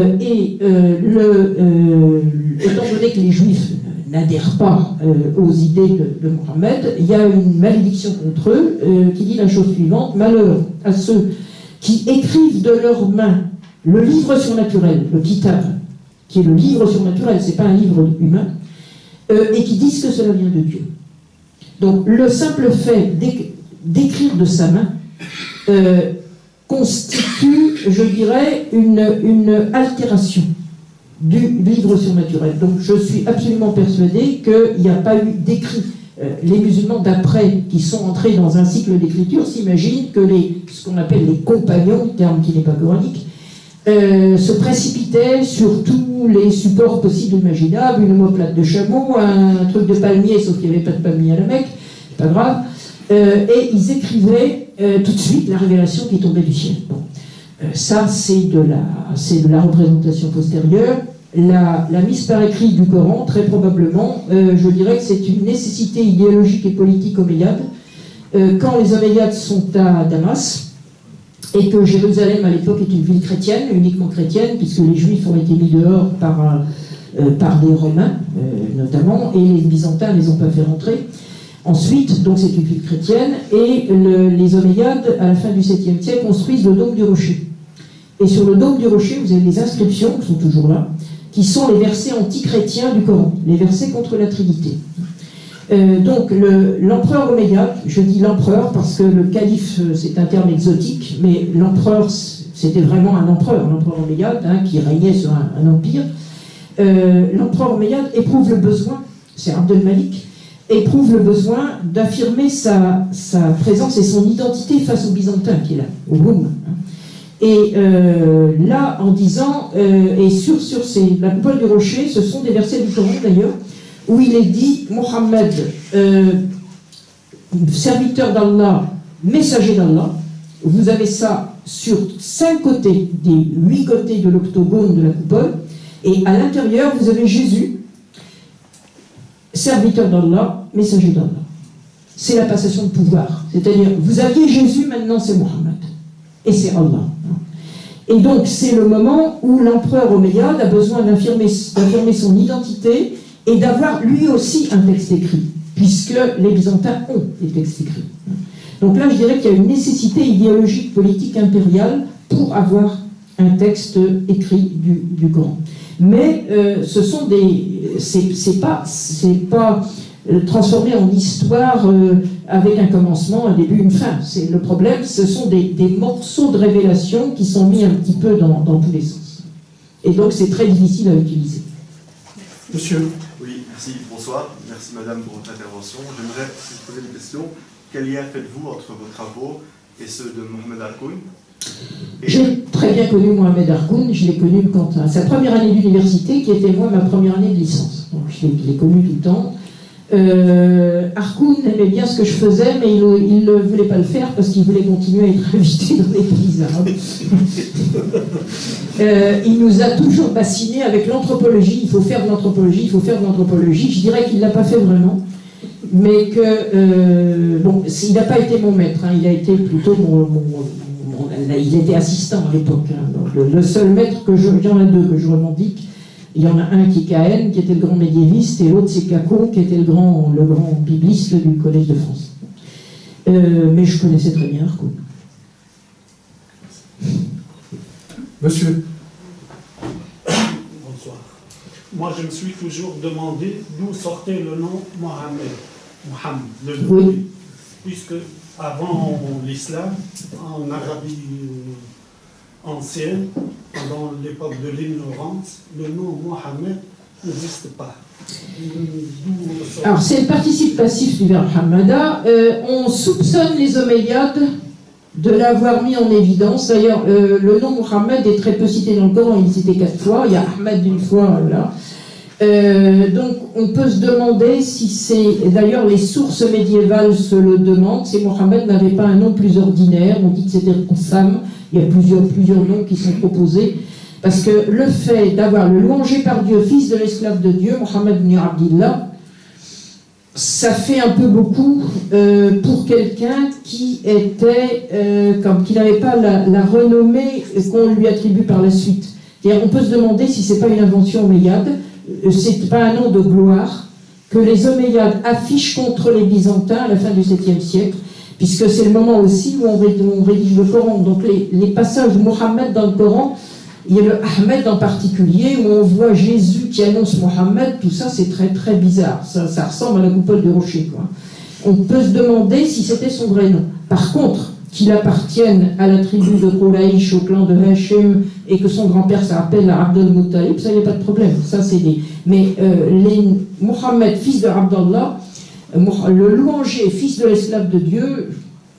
donné que les Juifs n'adhèrent pas aux idées de Mohammed, il y a une malédiction contre eux qui dit la chose suivante: malheur à ceux qui écrivent de leurs mains le livre surnaturel, le kitab, qui est le livre surnaturel, c'est pas un livre humain, et qui disent que cela vient de Dieu. Donc le simple fait d'écrire de sa main constitue, je dirais, une altération du livre surnaturel. Donc je suis absolument persuadé qu'il n'y a pas eu d'écrit. Les musulmans d'après, qui sont entrés dans un cycle d'écriture, s'imaginent que ce qu'on appelle les compagnons, terme qui n'est pas coranique, se précipitaient sur tous les supports possibles et imaginables, une omoplate de chameau, un truc de palmier, sauf qu'il n'y avait pas de palmier à la Mecque, c'est pas grave, et ils écrivaient tout de suite la révélation qui tombait du ciel. Bon. Ça, c'est de la représentation postérieure. La mise par écrit du Coran, très probablement, je dirais que c'est une nécessité idéologique et politique omeyyade. Quand les Omeyyades sont à Damas, et que Jérusalem à l'époque est une ville chrétienne, uniquement chrétienne, puisque les Juifs ont été mis dehors par des Romains, notamment, et les Byzantins ne les ont pas fait rentrer. Ensuite, donc c'est une ville chrétienne, et les Omeyyades, à la fin du 7e siècle, construisent le dôme du rocher. Et sur le dôme du rocher, vous avez les inscriptions, qui sont toujours là, qui sont les versets anti-chrétiens du Coran, les versets contre la Trinité. Donc l'empereur omeyyade, je dis l'empereur parce que le calife c'est un terme exotique, mais l'empereur c'était vraiment un empereur omeyyade qui régnait sur un empire. L'empereur omeyyade éprouve le besoin, c'est Abdel Malik, éprouve le besoin d'affirmer sa présence et son identité face aux Byzantins qui est là, au Roum. Et là, en disant, et sur la coupole du rocher, ce sont des versets du Coran d'ailleurs, où il est dit, Mohammed, serviteur d'Allah, messager d'Allah, vous avez ça sur 5 côtés, des 8 côtés de l'octogone de la coupole, et à l'intérieur, vous avez Jésus, serviteur d'Allah, messager d'Allah. C'est la passation de pouvoir. C'est-à-dire, vous aviez Jésus, maintenant c'est Mohammed. Et c'est Allah. Et donc, c'est le moment où l'empereur omeyyade a besoin d'affirmer son identité et d'avoir lui aussi un texte écrit, puisque les Byzantins ont des textes écrits. Donc là, je dirais qu'il y a une nécessité idéologique, politique, impériale pour avoir un texte écrit du Coran. Mais ce sont c'est pas transformé en histoire avec un commencement, un début, une fin. Le problème, ce sont des morceaux de révélation qui sont mis un petit peu dans tous les sens. Et donc, c'est très difficile à utiliser. Monsieur. Oui, merci, bonsoir. Merci madame pour votre intervention. J'aimerais vous poser une question. Quel lien faites-vous entre vos travaux et ceux de Mohamed Harkoun? J'ai très bien connu Mohamed Harkoun, je l'ai connu quand à sa première année d'université, qui était moi ma première année de licence. Donc je l'ai connu tout le temps. Harkoun aimait bien ce que je faisais, mais il ne voulait pas le faire parce qu'il voulait continuer à être invité dans les pays arabes. Il nous a toujours fascinés avec l'anthropologie. Il faut faire de l'anthropologie, il faut faire de l'anthropologie. Je dirais qu'il ne l'a pas fait vraiment, mais que bon, il n'a pas été mon maître. Hein, il a été plutôt il était assistant à l'époque. Hein, donc le seul maître il y en a deux que je revendique. Il y en a un qui est Cahen, qui était le grand médiéviste, et l'autre c'est Cacon, qui était le grand bibliste du Collège de France. Mais je connaissais très bien Harkoun. Monsieur. Bonsoir. Moi, je me suis toujours demandé d'où sortait le nom Mohammed, le nom. Oui. Puisque avant l'islam, en Arabie ancienne, pendant l'époque de l'ignorance, le nom Mohammed n'existe pas. Alors, c'est le participe passif du verbe Hamada. On soupçonne les Omeyyades de l'avoir mis en évidence. D'ailleurs, le nom Mohammed est très peu cité dans le Coran, il est cité 4 fois, il y a Ahmed une fois, là. Donc, on peut se demander si c'est... D'ailleurs, les sources médiévales se le demandent, si Mohammed n'avait pas un nom plus ordinaire. On dit que c'était Qassam. Il y a plusieurs noms qui sont proposés. Parce que le fait d'avoir le louangé par Dieu, fils de l'esclave de Dieu, Mohammed ibn Abdillah, ça fait un peu beaucoup pour quelqu'un qui était, qui n'avait pas la renommée qu'on lui attribue par la suite. On peut se demander si c'est pas une invention omeyyade, c'est pas un nom de gloire que les Omeyyades affichent contre les Byzantins à la fin du 7e siècle, puisque c'est le moment aussi où on rédige le Coran. Donc les passages de Mohammed dans le Coran, il y a le Ahmed en particulier, où on voit Jésus qui annonce Mohammed, tout ça c'est très très bizarre, ça ressemble à la coupole de rocher, quoi. On peut se demander si c'était son vrai nom. Par contre, qu'il appartienne à la tribu de Quraïch, au clan de Hashim, et que son grand-père s'appelle Abdul Muttalib, ça, il n'y a pas de problème. Ça, c'est des... Mais Mohammed, fils de Abdallah, le louanger, fils de l'esclave de Dieu,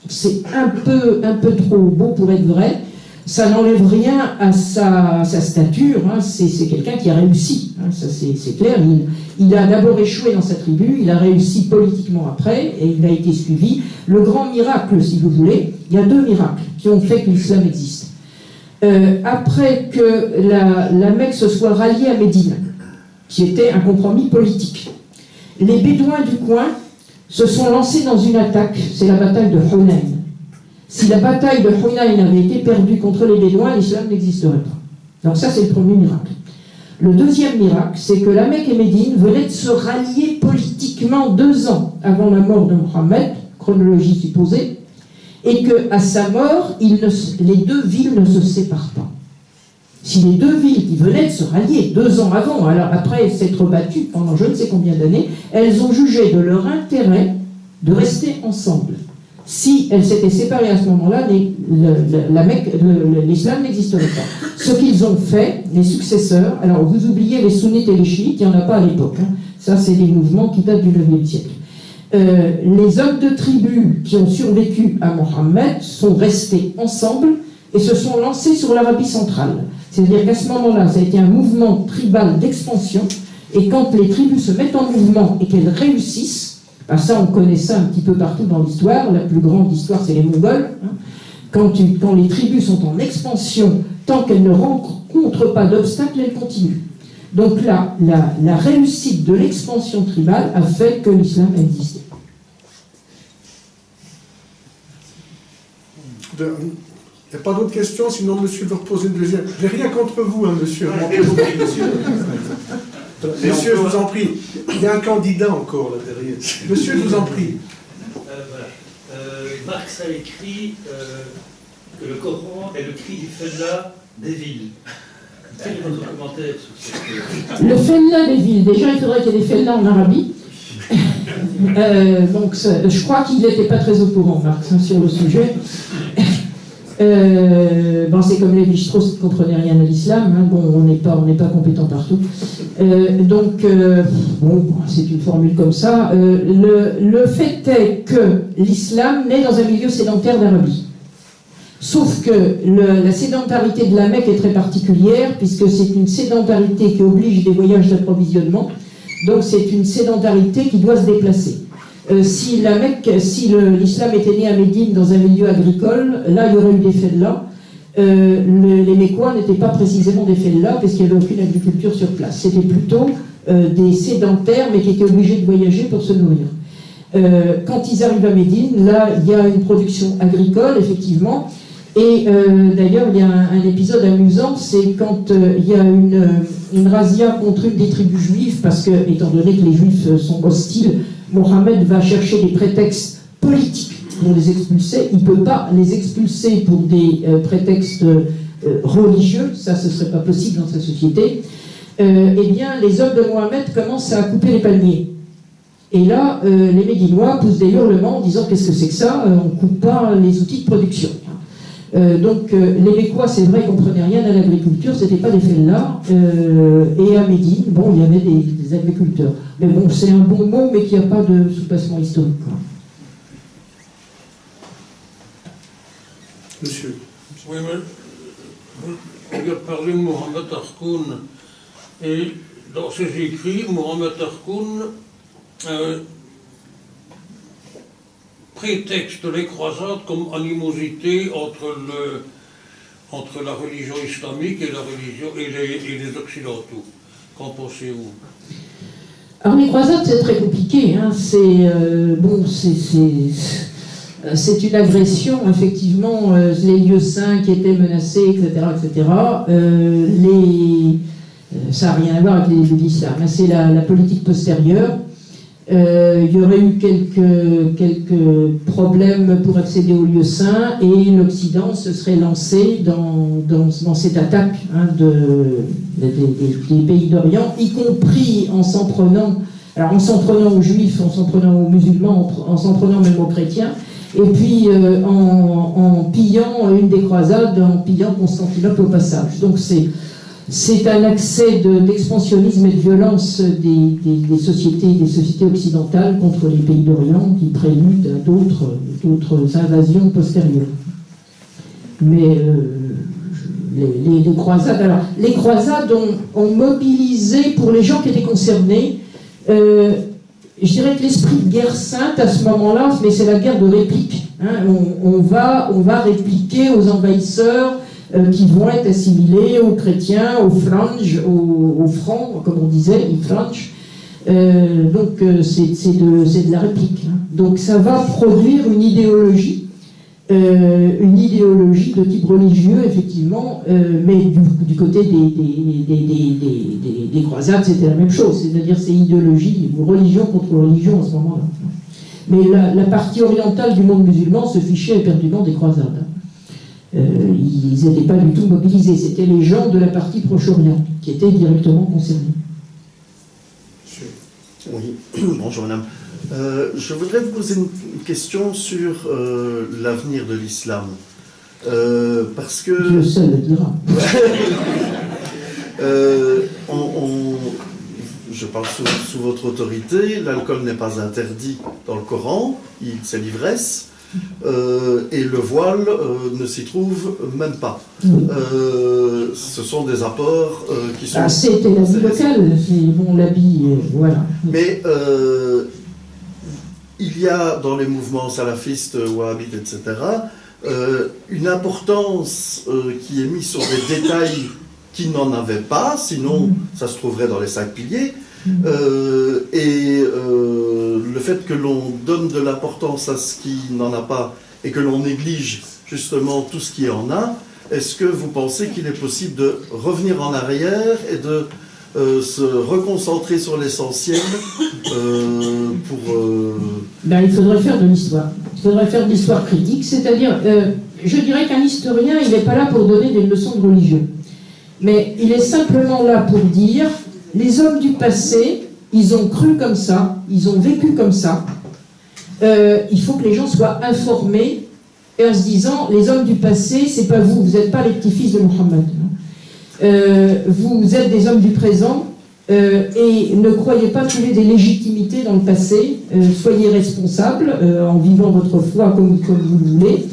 c'est un peu trop beau pour être vrai. Ça n'enlève rien à sa stature, hein. C'est quelqu'un qui a réussi, hein. Ça c'est clair. Il a d'abord échoué dans sa tribu, il a réussi politiquement après, et il a été suivi. Le grand miracle, si vous voulez, il y a 2 miracles qui ont fait que l'islam existe. Après que la Mecque se soit ralliée à Médine, qui était un compromis politique, les Bédouins du coin se sont lancés dans une attaque, c'est la bataille de Hunayn. Si la bataille de Hunayn avait été perdue contre les Bédouins, l'islam n'existerait pas. Donc ça, c'est le premier miracle. Le deuxième miracle, c'est que la Mecque et Médine venaient de se rallier politiquement 2 ans avant la mort de Mohammed, chronologie supposée, et qu'à sa mort, les 2 villes ne se séparent pas. Si les 2 villes qui venaient de se rallier 2 ans avant, alors après s'être battues pendant je ne sais combien d'années, elles ont jugé de leur intérêt de rester ensemble. Si elles s'étaient séparées à ce moment-là, l'islam n'existerait pas. Ce qu'ils ont fait, les successeurs, alors vous oubliez les sunnites et les chiites, il n'y en a pas à l'époque, hein. Ça c'est des mouvements qui datent du 9e siècle. Les hommes de tribu qui ont survécu à Mohammed sont restés ensemble et se sont lancés sur l'Arabie centrale. C'est-à-dire qu'à ce moment-là, ça a été un mouvement tribal d'expansion, et quand les tribus se mettent en mouvement et qu'elles réussissent, ben ça on connaît ça un petit peu partout dans l'histoire, la plus grande histoire c'est les Mongols, hein. Quand les tribus sont en expansion, tant qu'elles ne rencontrent pas d'obstacles, elles continuent. Donc là, la réussite de l'expansion tribale a fait que l'islam a existé. Il n'y a pas d'autres questions, sinon monsieur veut reposer une deuxième. J'ai rien contre vous, hein, monsieur. Monsieur, je vous en prie. Il y a un candidat encore là derrière. Monsieur, je vous en prie. Marx a écrit que le Coran est le cri du Fenna des villes. Quel est votre commentaire sur cette... Le Fenna des villes, déjà il faudrait qu'il y ait des Fenna en Arabie. Donc je crois qu'il n'était pas très au courant, Marx, hein, sur le sujet. Bon, c'est comme Lévi-Strauss qui ne comprenait rien à l'islam, hein. Bon, on n'est pas compétent partout. Donc, bon, c'est une formule comme ça. Le fait est que l'islam naît dans un milieu sédentaire d'Arabie. Sauf que la sédentarité de la Mecque est très particulière, puisque c'est une sédentarité qui oblige des voyages d'approvisionnement. Donc c'est une sédentarité qui doit se déplacer. Si l'islam était né à Médine dans un milieu agricole, là il y aurait eu des fellas. Les Mécois n'étaient pas précisément des fellas, parce qu'il n'y avait aucune agriculture sur place. C'était plutôt des sédentaires, mais qui étaient obligés de voyager pour se nourrir. Quand ils arrivent à Médine, là il y a une production agricole, effectivement. Et d'ailleurs, il y a un épisode amusant, c'est quand il y a une razzia contre une des tribus juives, parce que, étant donné que les juifs sont hostiles, Mohammed va chercher des prétextes politiques pour les expulser. Il ne peut pas les expulser pour des prétextes religieux, ça ce ne serait pas possible dans sa société. Eh bien, les hommes de Mohammed commencent à couper les palmiers. Et là, les Médinois poussent des hurlements en disant « Qu'est-ce que c'est que ça? On ne coupe pas les outils de production ». Donc les Mécois, c'est vrai, ne comprenaient rien à l'agriculture, c'était pas des fellas, et à Médine, bon, il y avait des agriculteurs. Mais bon, c'est un bon mot, mais qui n'a pas de sous-passement historique. Monsieur. Oui, mais il a parlé de Mohamed Harkoun, et dans ses écrits, Mohamed Harkoun prétexte les croisades comme animosité entre la religion islamique et les occidentaux. Qu'en pensez-vous? Alors les croisades, c'est très compliqué, hein. C'est une agression, effectivement, les lieux saints qui étaient menacés, etc., etc. Ça n'a rien à voir avec l'islam, c'est la politique postérieure. Il y aurait eu quelques problèmes pour accéder aux lieux saints, et l'Occident se serait lancé dans cette attaque, hein, des pays d'Orient, y compris en s'en prenant aux juifs, en s'en prenant aux musulmans, en s'en prenant même aux chrétiens, et puis en pillant une des croisades, en pillant Constantinople au passage. Donc c'est un accès d'expansionnisme et de violence des sociétés occidentales contre les pays d'Orient qui prélude à d'autres invasions postérieures. Mais les croisades, alors, les croisades ont mobilisé, pour les gens qui étaient concernés, je dirais que l'esprit de guerre sainte à ce moment-là, mais c'est la guerre de réplique. Hein, on va répliquer aux envahisseurs qui vont être assimilés aux chrétiens, aux franges, aux francs, comme on disait, les franges. Donc c'est de la réplique. Hein. Donc ça va produire une idéologie de type religieux, effectivement, mais du côté des croisades, c'était la même chose. C'est-à-dire c'est idéologie, religion contre religion à ce moment-là. Mais la partie orientale du monde musulman se fichait éperdument des croisades. Ils n'étaient pas du tout mobilisés, c'était les gens de la partie Proche-Orient qui étaient directement concernés. Oui, bonjour madame. Je voudrais vous poser une question sur l'avenir de l'islam. Parce que... Dieu seul le dira. Je parle sous votre autorité, l'alcool n'est pas interdit dans le Coran, c'est l'ivresse. Et le voile ne s'y trouve même pas. Ce sont des apports qui sont... C'était l'habit local, bon, l'habit, voilà. Mais il y a dans les mouvements salafistes, wahhabites, etc., une importance qui est mise sur des détails qui n'en avaient pas, sinon ça se trouverait dans les 5 piliers. Le fait que l'on donne de l'importance à ce qui n'en a pas et que l'on néglige justement tout ce qui en a, est-ce que vous pensez qu'il est possible de revenir en arrière et de se reconcentrer sur l'essentiel Ben, il faudrait faire de l'histoire. Il faudrait faire de l'histoire critique, c'est-à-dire, je dirais qu'un historien, il n'est pas là pour donner des leçons de religion. Mais il est simplement là pour dire... Les hommes du passé, ils ont cru comme ça, ils ont vécu comme ça. Il faut que les gens soient informés et en se disant, les hommes du passé, c'est pas vous, vous n'êtes pas les petits-fils de Mohammed. Vous êtes des hommes du présent, et ne croyez pas trouver des légitimités dans le passé, soyez responsables en vivant votre foi comme vous le voulez,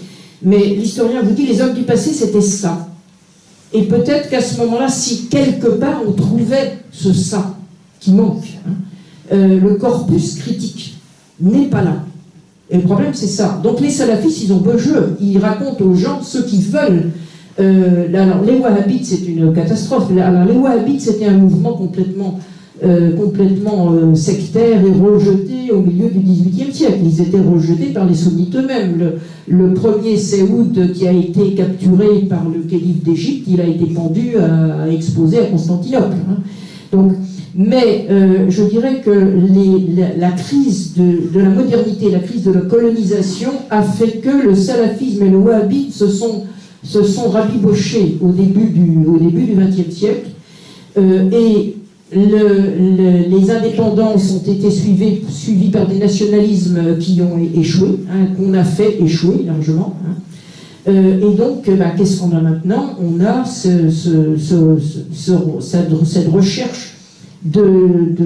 mais l'historien vous dit, les hommes du passé, c'était ça. Et peut-être qu'à ce moment-là, si quelque part on trouvait ce ça qui manque, le corpus critique n'est pas là. Et le problème, c'est ça. Donc les salafistes, ils ont beau jeu. Ils racontent aux gens ce qu'ils veulent. Alors les wahhabites, c'est une catastrophe. Alors les wahhabites, c'était un mouvement complètement sectaire et rejeté au milieu du XVIIIe siècle. Ils étaient rejetés par les sunnites eux-mêmes. Le premier Séoud qui a été capturé par le calife d'Égypte, il a été pendu exposé à Constantinople. Donc, mais je dirais que la crise de la modernité, la crise de la colonisation a fait que le salafisme et le wahhabite se sont rabibochés au début du XXe siècle, et les indépendances ont été suivies par des nationalismes qui ont échoué, qu'on a fait échouer largement. Et donc, qu'est-ce qu'on a maintenant? On a cette recherche de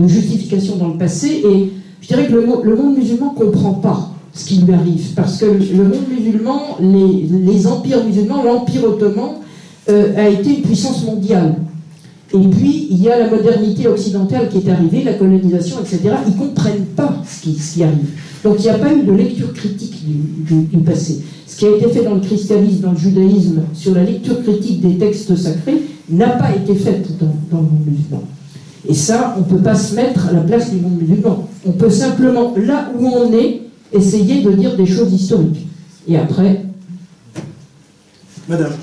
justification dans le passé, et je dirais que le monde musulman ne comprend pas ce qui lui arrive, parce que le monde musulman, les empires musulmans, l'empire ottoman a été une puissance mondiale. Et puis, il y a la modernité occidentale qui est arrivée, la colonisation, etc. Ils ne comprennent pas ce qui arrive. Donc, il n'y a pas eu de lecture critique du passé. Ce qui a été fait dans le christianisme, dans le judaïsme, sur la lecture critique des textes sacrés, n'a pas été fait dans le monde musulman. Et ça, on ne peut pas se mettre à la place du monde musulman. On peut simplement, là où on est, essayer de dire des choses historiques. Et après... Madame.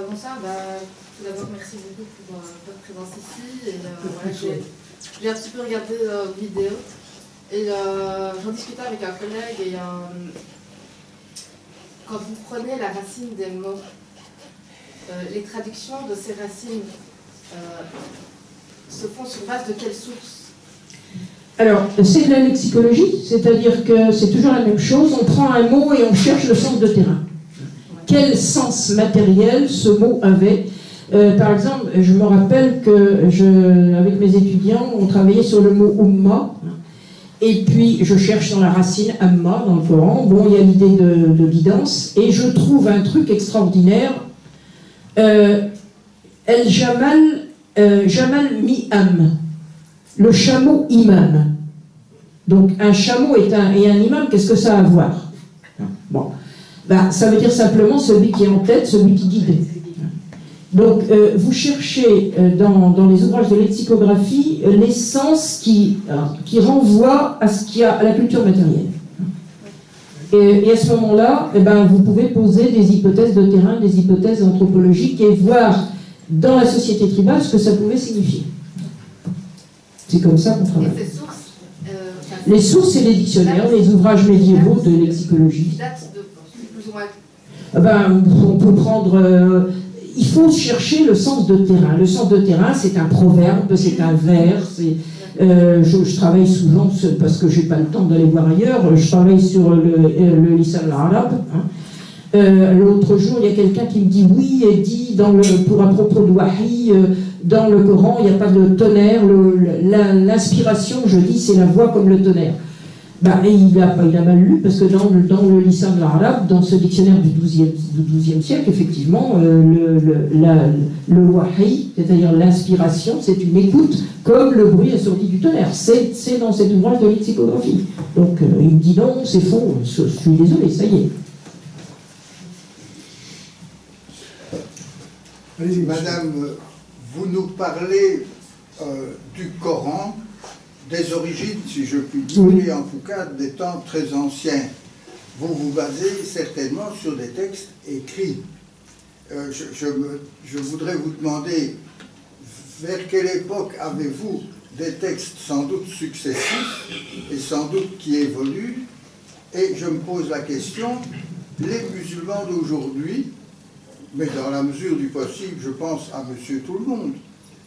Bonsoir. Tout d'abord, merci beaucoup pour votre présence ici. Et, voilà, j'ai un petit peu regardé vos vidéos. Et j'en discutais avec un collègue. Et quand vous prenez la racine des mots, les traductions de ces racines se font sur base de quelle source? Alors, c'est de la lexicologie, c'est-à-dire que c'est toujours la même chose, on prend un mot et on cherche le sens de terrain. Quel sens matériel ce mot avait? Par exemple, je me rappelle que, avec mes étudiants, on travaillait sur le mot umma, et puis je cherche dans la racine amma, dans le Coran, bon, il y a l'idée de guidance, et je trouve un truc extraordinaire, Jamal mi-am, le chameau imam. Donc un chameau et un imam, qu'est-ce que ça a à voir? Bon, ça veut dire simplement celui qui est en tête, celui qui guide. Donc vous cherchez dans les ouvrages de lexicographie les sens qui renvoient à la culture matérielle. Et à ce moment-là, vous pouvez poser des hypothèses de terrain, des hypothèses anthropologiques et voir dans la société tribale ce que ça pouvait signifier. C'est comme ça qu'on travaille. Et ces sources, les sources, c'est les dictionnaires, les ouvrages médiévaux de lexicologie. Datent de plus ou moins. On peut prendre... il faut chercher le sens de terrain. Le sens de terrain, c'est un proverbe, c'est un vers. Je travaille souvent, parce que je n'ai pas le temps d'aller voir ailleurs, je travaille sur le lisan al-arab. L'autre jour, il y a quelqu'un qui me dit oui, et dit à propos de Wahi, dans le Coran, il n'y a pas de tonnerre, l'inspiration, je dis, c'est la voix comme le tonnerre. Et il a mal lu, parce que dans le lisan al-arab, dans ce dictionnaire du XIIe siècle, effectivement, le wahi, c'est-à-dire l'inspiration, c'est une écoute comme le bruit assourdi du tonnerre. C'est dans cet ouvrage de lexicographie. Donc il me dit non, c'est faux, je suis désolé, ça y est. Madame, vous nous parlez du Coran, des origines, si je puis dire, et en tout cas des temps très anciens. Vous vous basez certainement sur des textes écrits. Je voudrais vous demander, vers quelle époque avez-vous des textes sans doute successifs et sans doute qui évoluent? Et je me pose la question, les musulmans d'aujourd'hui, mais dans la mesure du possible, je pense à Monsieur Tout-le-Monde,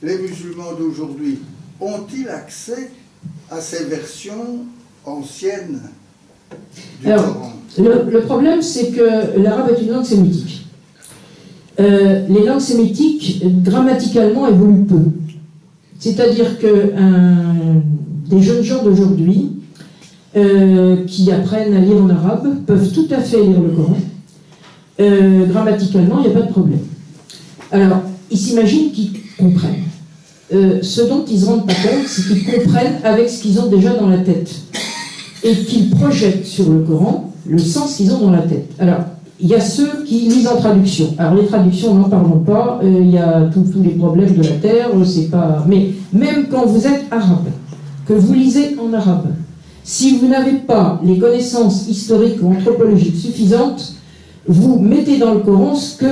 les musulmans d'aujourd'hui ont-ils accès à ces versions anciennes Alors, le problème, c'est que l'arabe est une langue sémitique. Les langues sémitiques, grammaticalement, évoluent peu. C'est-à-dire que des jeunes gens d'aujourd'hui qui apprennent à lire en arabe peuvent tout à fait lire le Coran. Grammaticalement, il n'y a pas de problème. Alors, ils s'imaginent qu'ils comprennent. Ce dont ils ne se rendent pas compte, c'est qu'ils comprennent avec ce qu'ils ont déjà dans la tête. Et qu'ils projettent sur le Coran le sens qu'ils ont dans la tête. Alors, il y a ceux qui lisent en traduction. Alors, les traductions, n'en parlons pas. Il y a tous les problèmes de la terre, c'est pas... Mais même quand vous êtes arabe, que vous lisez en arabe, si vous n'avez pas les connaissances historiques ou anthropologiques suffisantes, vous mettez dans le Coran ce que